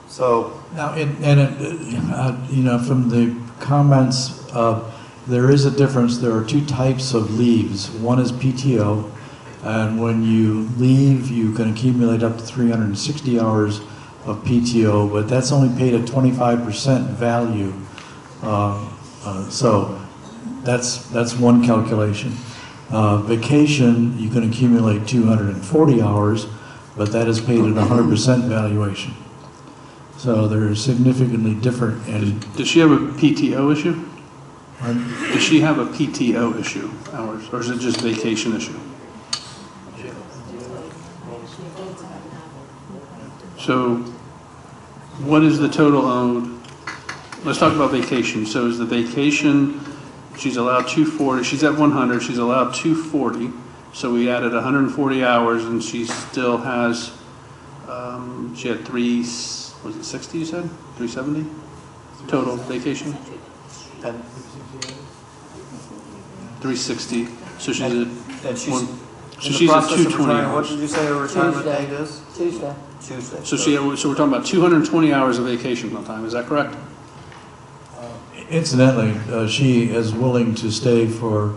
[SPEAKER 1] So,
[SPEAKER 3] Now, you know, from the comments, there is a difference. There are two types of leaves. One is PTO, and when you leave, you can accumulate up to 360 hours of PTO, but that's only paid at 25% value. So that's one calculation. Vacation, you can accumulate 240 hours, but that is paid at 100% valuation. So they're significantly different. And
[SPEAKER 8] does she have a PTO issue? Does she have a PTO issue, hours, or is it just vacation issue? So what is the total owed? Let's talk about vacation. So is the vacation, she's allowed 240, she's at 100, she's allowed 240. So we added 140 hours and she still has, she had was it 60 you said? 370 total vacation?
[SPEAKER 1] and
[SPEAKER 8] 360. So she's at
[SPEAKER 1] and she's
[SPEAKER 8] one,
[SPEAKER 1] in
[SPEAKER 8] so
[SPEAKER 1] the
[SPEAKER 8] she's at
[SPEAKER 1] process of
[SPEAKER 8] 220
[SPEAKER 1] retiring. What
[SPEAKER 8] hours.
[SPEAKER 1] did you say her retirement
[SPEAKER 7] Tuesday.
[SPEAKER 1] date is?
[SPEAKER 7] Tuesday.
[SPEAKER 1] Tuesday.
[SPEAKER 8] So we're talking about 220 hours of vacation time. Is that correct?
[SPEAKER 3] incidentally, she is willing to stay for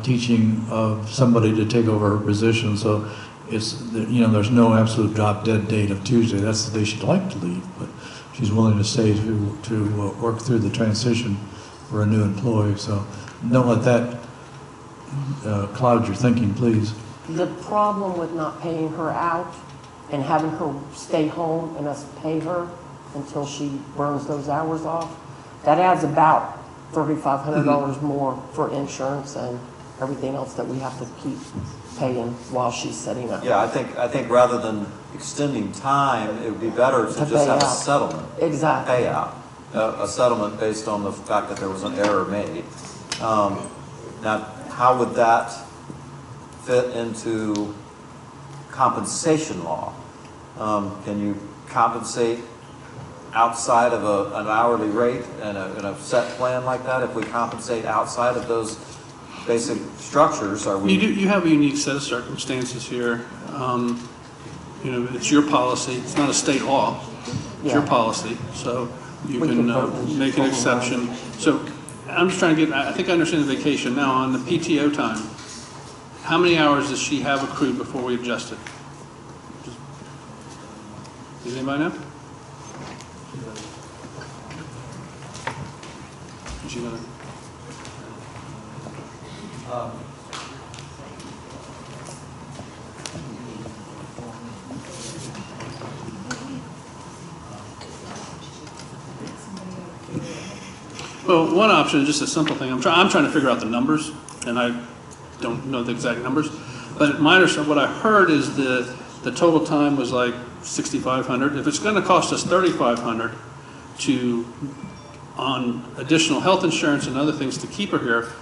[SPEAKER 3] teaching somebody to take over her position. So it's, you know, there's no absolute drop dead date of Tuesday. That's the day she'd like to leave, but she's willing to stay to work through the transition for a new employee. So don't let that cloud your thinking, please.
[SPEAKER 7] The problem with not paying her out and having her stay home and us pay her until she burns those hours off, that adds about $3,500 more for insurance and everything else that we have to keep paying while she's setting up.
[SPEAKER 1] Yeah, I think rather than extending time, it would be better to just
[SPEAKER 7] pay
[SPEAKER 1] have a
[SPEAKER 7] out.
[SPEAKER 1] settlement.
[SPEAKER 7] Exactly.
[SPEAKER 1] Payout. A settlement based on the fact that there was an error made. Now, how would that fit into compensation law? Can you compensate outside of an hourly rate and a set plan like that? If we compensate outside of those basic structures, are we?
[SPEAKER 8] You have a unique set of circumstances here. You know, it's your policy. It's not a state law. It's your policy. So you can make an exception. So I'm just trying to get, I think I understand the vacation. Now on the PTO time, how many hours does she have accrued before we adjust it? Does anybody know? Is she gonna? Well, one option is just a simple thing. I'm trying to figure out the numbers, and I don't know the exact numbers. But my understanding, what I heard is the total time was like 6,500. If it's going to cost us 3,500 on additional health insurance and other things to keep her here,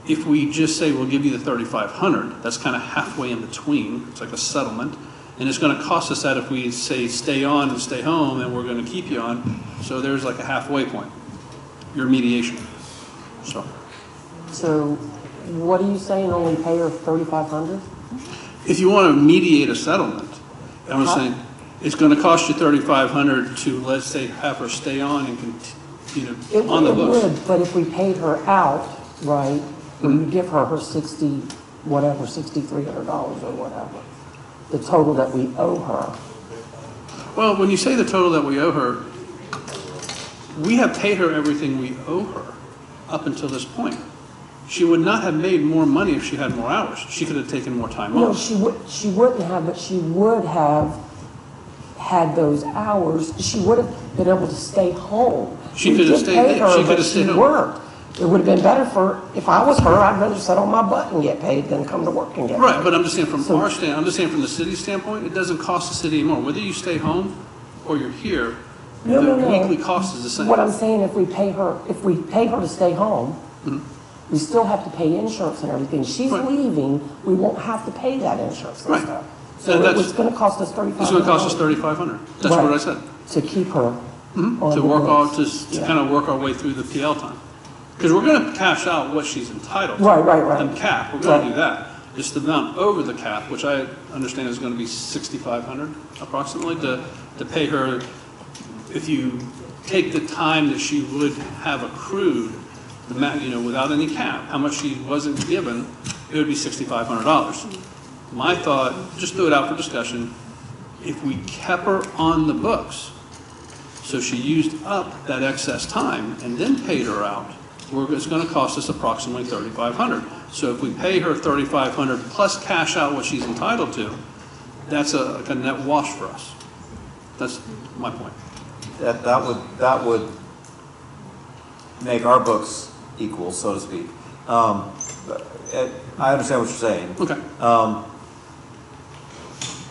[SPEAKER 8] if we just say we'll give you the 3,500, that's kind of halfway in between. It's like a settlement, and it's going to cost us that if we say stay on and stay home, and we're going to keep you on. So there's like a halfway point. Your mediation.
[SPEAKER 7] So what are you saying? Only pay her $3,500?
[SPEAKER 8] If you want to mediate a settlement, I'm saying it's going to cost you $3,500 to, let's say, have her stay on and continue on the books.
[SPEAKER 7] It would, but if we paid her out, right, we would give her 60, whatever, $6,300 or whatever, the total that we owe her.
[SPEAKER 8] Well, when you say the total that we owe her, we have paid her everything we owe her up until this point. She would not have made more money if she had more hours. She could have taken more time
[SPEAKER 7] No,
[SPEAKER 8] off.
[SPEAKER 7] she wouldn't have, but she would have had those hours. She would have been able to stay home.
[SPEAKER 8] She could have stayed there. She could have stayed home.
[SPEAKER 7] Worked. It would have been better for, if I was her, I'd rather sit on my butt and get paid than come to work and get paid.
[SPEAKER 8] Right, but I'm just saying from our standpoint, I'm just saying from the city's standpoint, it doesn't cost the city anymore. Whether you stay home or you're here, the weekly cost is the same.
[SPEAKER 7] What I'm saying, if we pay her to stay home, we still have to pay insurance and everything. She's leaving, we won't have to pay that insurance and stuff. So it was gonna cost us $3,500.
[SPEAKER 8] It's gonna cost us $3,500. That's what I said.
[SPEAKER 7] To keep her.
[SPEAKER 8] Mhm.
[SPEAKER 7] on
[SPEAKER 8] To
[SPEAKER 7] the
[SPEAKER 8] work all,
[SPEAKER 7] books.
[SPEAKER 8] to kind of work our way through the PL time. Because we're gonna cash out what she's entitled to.
[SPEAKER 7] Right.
[SPEAKER 8] And cap, we're gonna do that. Just the amount over the cap, which I understand is gonna be $6,500 approximately, to pay her, if you take the time that she would have accrued, without any cap, how much she wasn't given, it would be $6,500. My thought, just throw it out for discussion, if we kept her on the books, so she used up that excess time and then paid her out, it's gonna cost us approximately $3,500. So if we pay her $3,500 plus cash out what she's entitled to, that's like a net wash for us. That's my point.
[SPEAKER 1] That would make our books equal, so to speak. I understand what you're saying.
[SPEAKER 8] Okay.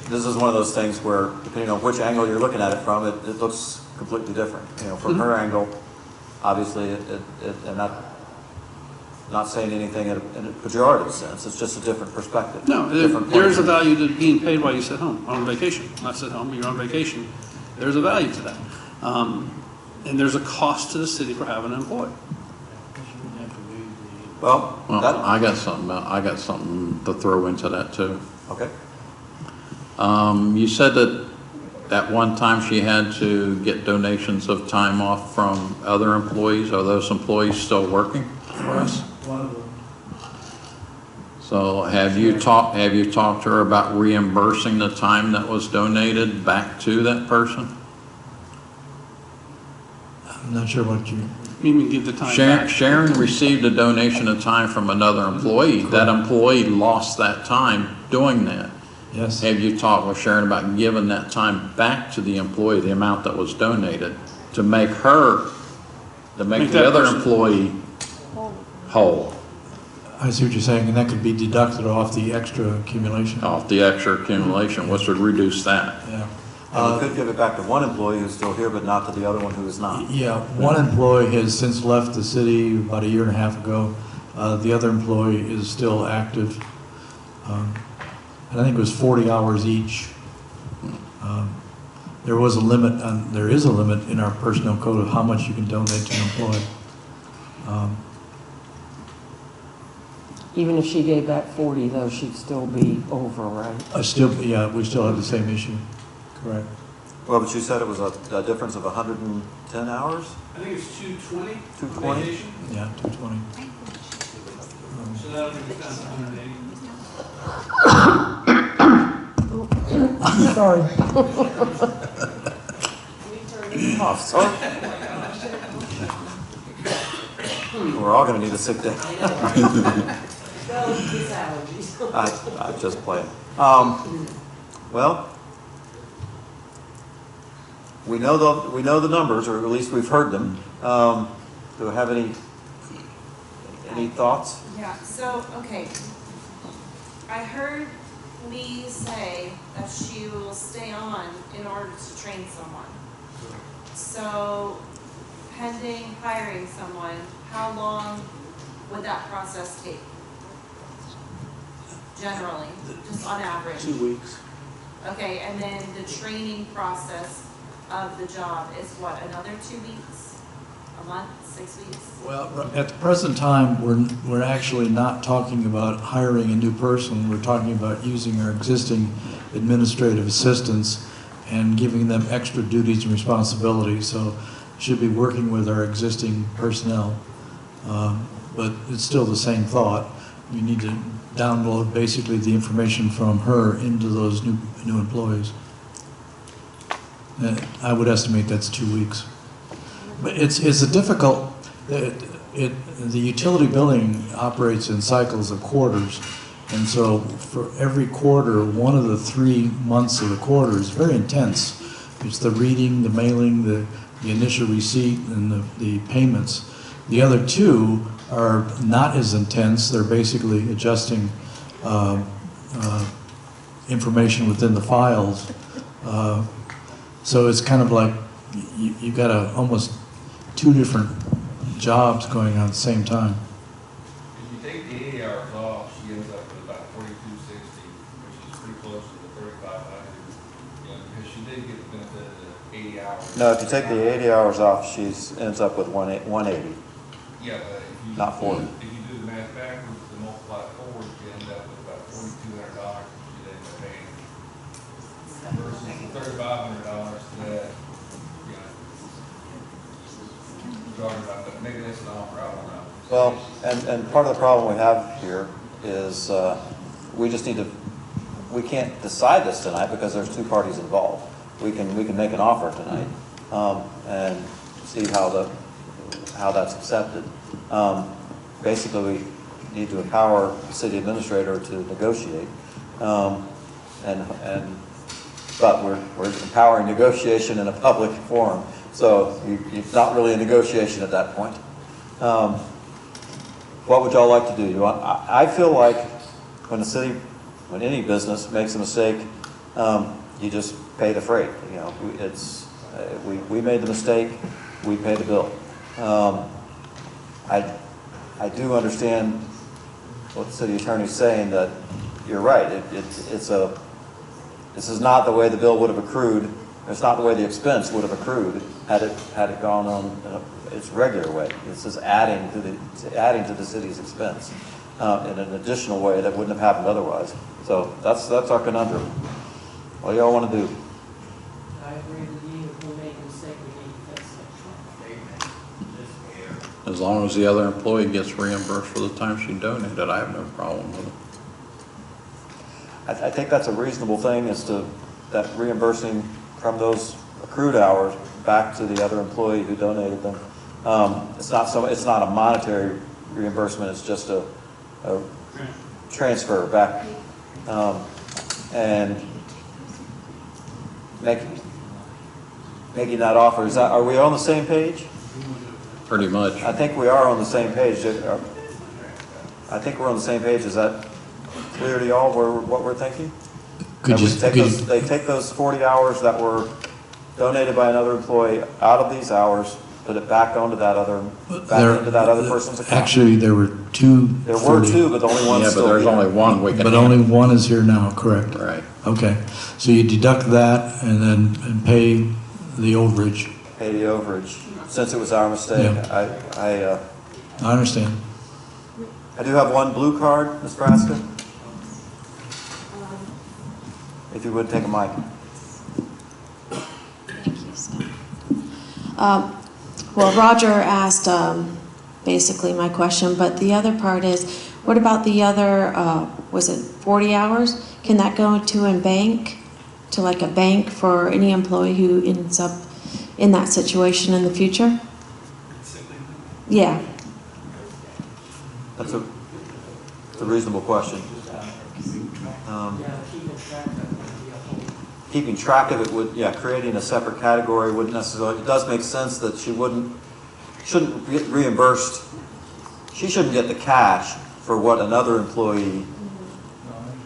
[SPEAKER 1] This is one of those things where, depending on which angle you're looking at it from, it looks completely different. From her angle, obviously, and not saying anything in a pejorative sense. It's just a different perspective.
[SPEAKER 8] No,
[SPEAKER 1] different
[SPEAKER 8] there is a
[SPEAKER 1] point of view.
[SPEAKER 8] value to being paid while you sit home, on vacation. Not sit home, you're on vacation. There's a value to that. And there's a cost to the city for having an employee.
[SPEAKER 1] Well,
[SPEAKER 5] I got something to throw into that too.
[SPEAKER 1] Okay.
[SPEAKER 5] You said that at one time she had to get donations of time off from other employees. Are those employees still working for us?
[SPEAKER 3] One of them.
[SPEAKER 5] So have you talked to her about reimbursing the time that was donated back to that person?
[SPEAKER 3] I'm not sure what you.
[SPEAKER 8] You mean give the time back?
[SPEAKER 5] Sharon received a donation of time from another employee. That employee lost that time doing that.
[SPEAKER 3] Yes.
[SPEAKER 5] Have you talked with Sharon about giving that time back to the employee, the amount that was donated, to make the other employee whole?
[SPEAKER 3] I see what you're saying, and that could be deducted off the extra accumulation.
[SPEAKER 5] Off the extra accumulation, which would reduce that.
[SPEAKER 3] Yeah.
[SPEAKER 1] And we could give it back to one employee who's still here, but not to the other one who is not.
[SPEAKER 3] Yeah, one employee has since left the city about a year and a half ago. The other employee is still active. And I think it was 40 hours each. There was a limit, there is a limit in our personnel code of how much you can donate to an employee.
[SPEAKER 7] Even if she gave back 40, though, she'd still be over, right?
[SPEAKER 3] We still have the same issue, correct.
[SPEAKER 1] Well, but you said it was a difference of 110 hours?
[SPEAKER 8] I think it's 220.
[SPEAKER 1] 220?
[SPEAKER 8] Vacation.
[SPEAKER 3] Yeah, 220.
[SPEAKER 8] So that'll be down to 180.
[SPEAKER 7] Sorry.
[SPEAKER 1] Oh, sorry. We're all going to need to sit down. I just playing. Well, we know the numbers, or at least we've heard them. Do we have any thoughts?
[SPEAKER 2] Yeah, so, okay. I heard Lee say that she will stay on in order to train someone. So, pending hiring someone, how long would that process take? Generally, just on average?
[SPEAKER 3] 2 weeks.
[SPEAKER 2] Okay, and then the training process of the job is what, another 2 weeks? A month, 6 weeks?
[SPEAKER 3] Well, at the present time, we're actually not talking about hiring a new person. We're talking about using our existing administrative assistants and giving them extra duties and responsibilities. So should be working with our existing personnel. But it's still the same thought. We need to download basically the information from her into those new employees. I would estimate that's 2 weeks. But it's a difficult, the utility billing operates in cycles of quarters. And so for every quarter, one of the 3 months of the quarter is very intense. It's the reading, the mailing, the initial receipt, and the payments. The other 2 are not as intense. They're basically adjusting information within the files. So it's kind of like you've got almost 2 different jobs going on at the same time.
[SPEAKER 11] If you take the 80 hours off, she ends up with about 4260, which is pretty close to the 35 she did get the benefit of the 80 hours.
[SPEAKER 1] No, if you take the 80 hours off, she's, ends up with 180,
[SPEAKER 11] Yeah, but if you.
[SPEAKER 1] not 40.
[SPEAKER 11] If you do the math backwards and multiply it forward, you end up with about $4,200 you end up paying. Versus $3,500 that, you know, we're talking about, but maybe that's an offer, I don't know.
[SPEAKER 1] Well, and part of the problem we have here is we just need to, we can't decide this tonight because there's two parties involved. We can make an offer tonight and see how that's accepted. Basically, we need to empower the city administrator to negotiate, but we're empowering negotiation in a public forum, so it's not really a negotiation at that point. What would y'all like to do? I feel like when any business makes a mistake, you just pay the freight. You know, we made the mistake, we pay the bill. I do understand what the city attorney's saying, that you're right. This is not the way the bill would have accrued. It's not the way the expense would have accrued had it gone on its regular way. This is adding to the city's expense in an additional way that wouldn't have happened otherwise. So that's our conundrum. What do y'all want to do?
[SPEAKER 22] I agree with you, if we make a mistake, we need to fix it.
[SPEAKER 5] As long as the other employee gets reimbursed for the time she donated, I have no problem with it.
[SPEAKER 1] I think that's a reasonable thing, is that reimbursing from those accrued hours back to the other employee who donated them. It's not a monetary reimbursement. It's just a transfer back, and making that offer. Are we on the same page?
[SPEAKER 5] Pretty much.
[SPEAKER 1] I think we are on the same page. I think we're on the same page. Is that clear to y'all what we're thinking? They take those 40 hours that were donated by another employee out of these hours, put it back onto that other person's account.
[SPEAKER 3] Actually, there were two.
[SPEAKER 1] There were two, but only one's still here.
[SPEAKER 5] Yeah, but there's only one we can.
[SPEAKER 3] But only one is here now, correct?
[SPEAKER 5] Right.
[SPEAKER 3] Okay, so you deduct that and pay the overage.
[SPEAKER 1] Pay the overage, since it was our mistake.
[SPEAKER 3] Yeah. I understand.
[SPEAKER 1] I do have one blue card, Ms. Braska. If you would take a mic.
[SPEAKER 13] Thank you, Scott. Well, Roger asked basically my question, but the other part is, what about the other, was it 40 hours? Can that go to a bank, to like a bank for any employee who ends up in that situation in the future? Yeah.
[SPEAKER 1] That's a reasonable question. Keeping track of it would, creating a separate category wouldn't necessarily, it does make sense that she shouldn't get reimbursed. She shouldn't get the cash for what another employee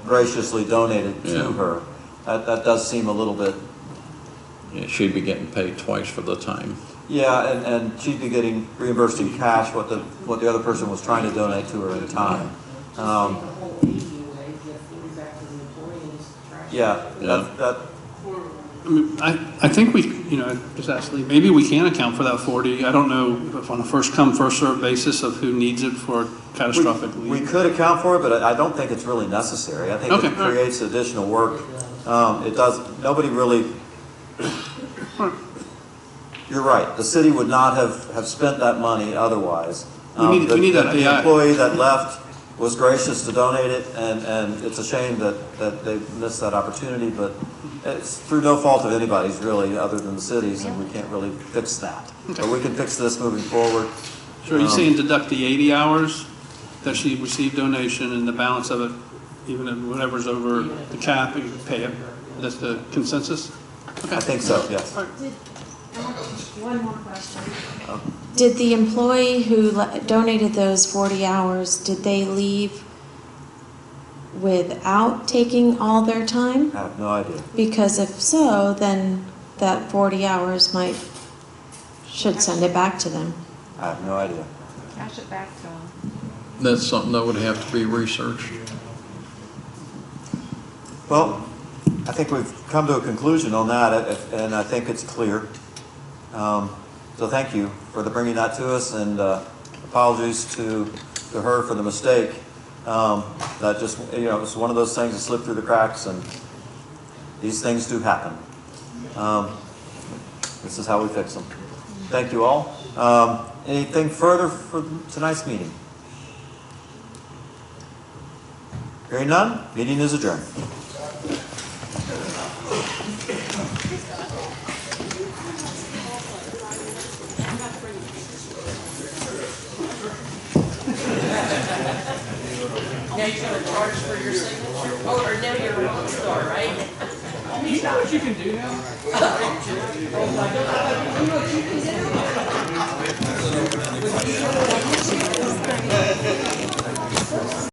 [SPEAKER 1] graciously donated to her. That does seem a little bit.
[SPEAKER 5] Yeah, she'd be getting paid twice for the time.
[SPEAKER 1] Yeah, and she'd be getting reimbursed in cash what the other person was trying to donate to her in time.
[SPEAKER 8] I think we, just ask Lee, maybe we can account for that 40. I don't know if on a first come, first served basis of who needs it for catastrophic leave.
[SPEAKER 1] We could account for it, but I don't think it's really necessary. I think it creates additional work. It does, nobody really, you're right, the city would not have spent that money otherwise.
[SPEAKER 8] We need that
[SPEAKER 1] The
[SPEAKER 8] AI.
[SPEAKER 1] employee that left was gracious to donate it, and it's a shame that they missed that opportunity, but it's through no fault of anybody's really, other than the city's, and we can't really fix that. But we can fix this moving forward.
[SPEAKER 8] So are you saying deduct the 80 hours that she received donation and the balance of it, even if whatever's over the cap, you pay it? That's the consensus? Okay.
[SPEAKER 1] I think so, yes.
[SPEAKER 13] One more question. Did the employee who donated those 40 hours, did they leave without taking all their time?
[SPEAKER 1] I have no idea.
[SPEAKER 13] Because if so, then that 40 hours should send it back to them.
[SPEAKER 1] I have no idea.
[SPEAKER 6] Cash it back to them.
[SPEAKER 5] That's something that would have to be researched.
[SPEAKER 1] Well, I think we've come to a conclusion on that, and I think it's clear. So thank you for bringing that to us, and apologies to her for the mistake. That just, it's one of those things that slipped through the cracks, and these things do happen. This is how we fix them. Thank you all. Anything further for tonight's meeting? Hearing none, meeting is adjourned.
[SPEAKER 19] Now you're gonna charge for your signature? Oh, or now you're a rock star, right?
[SPEAKER 4] You know what you can do now? You know what you can do?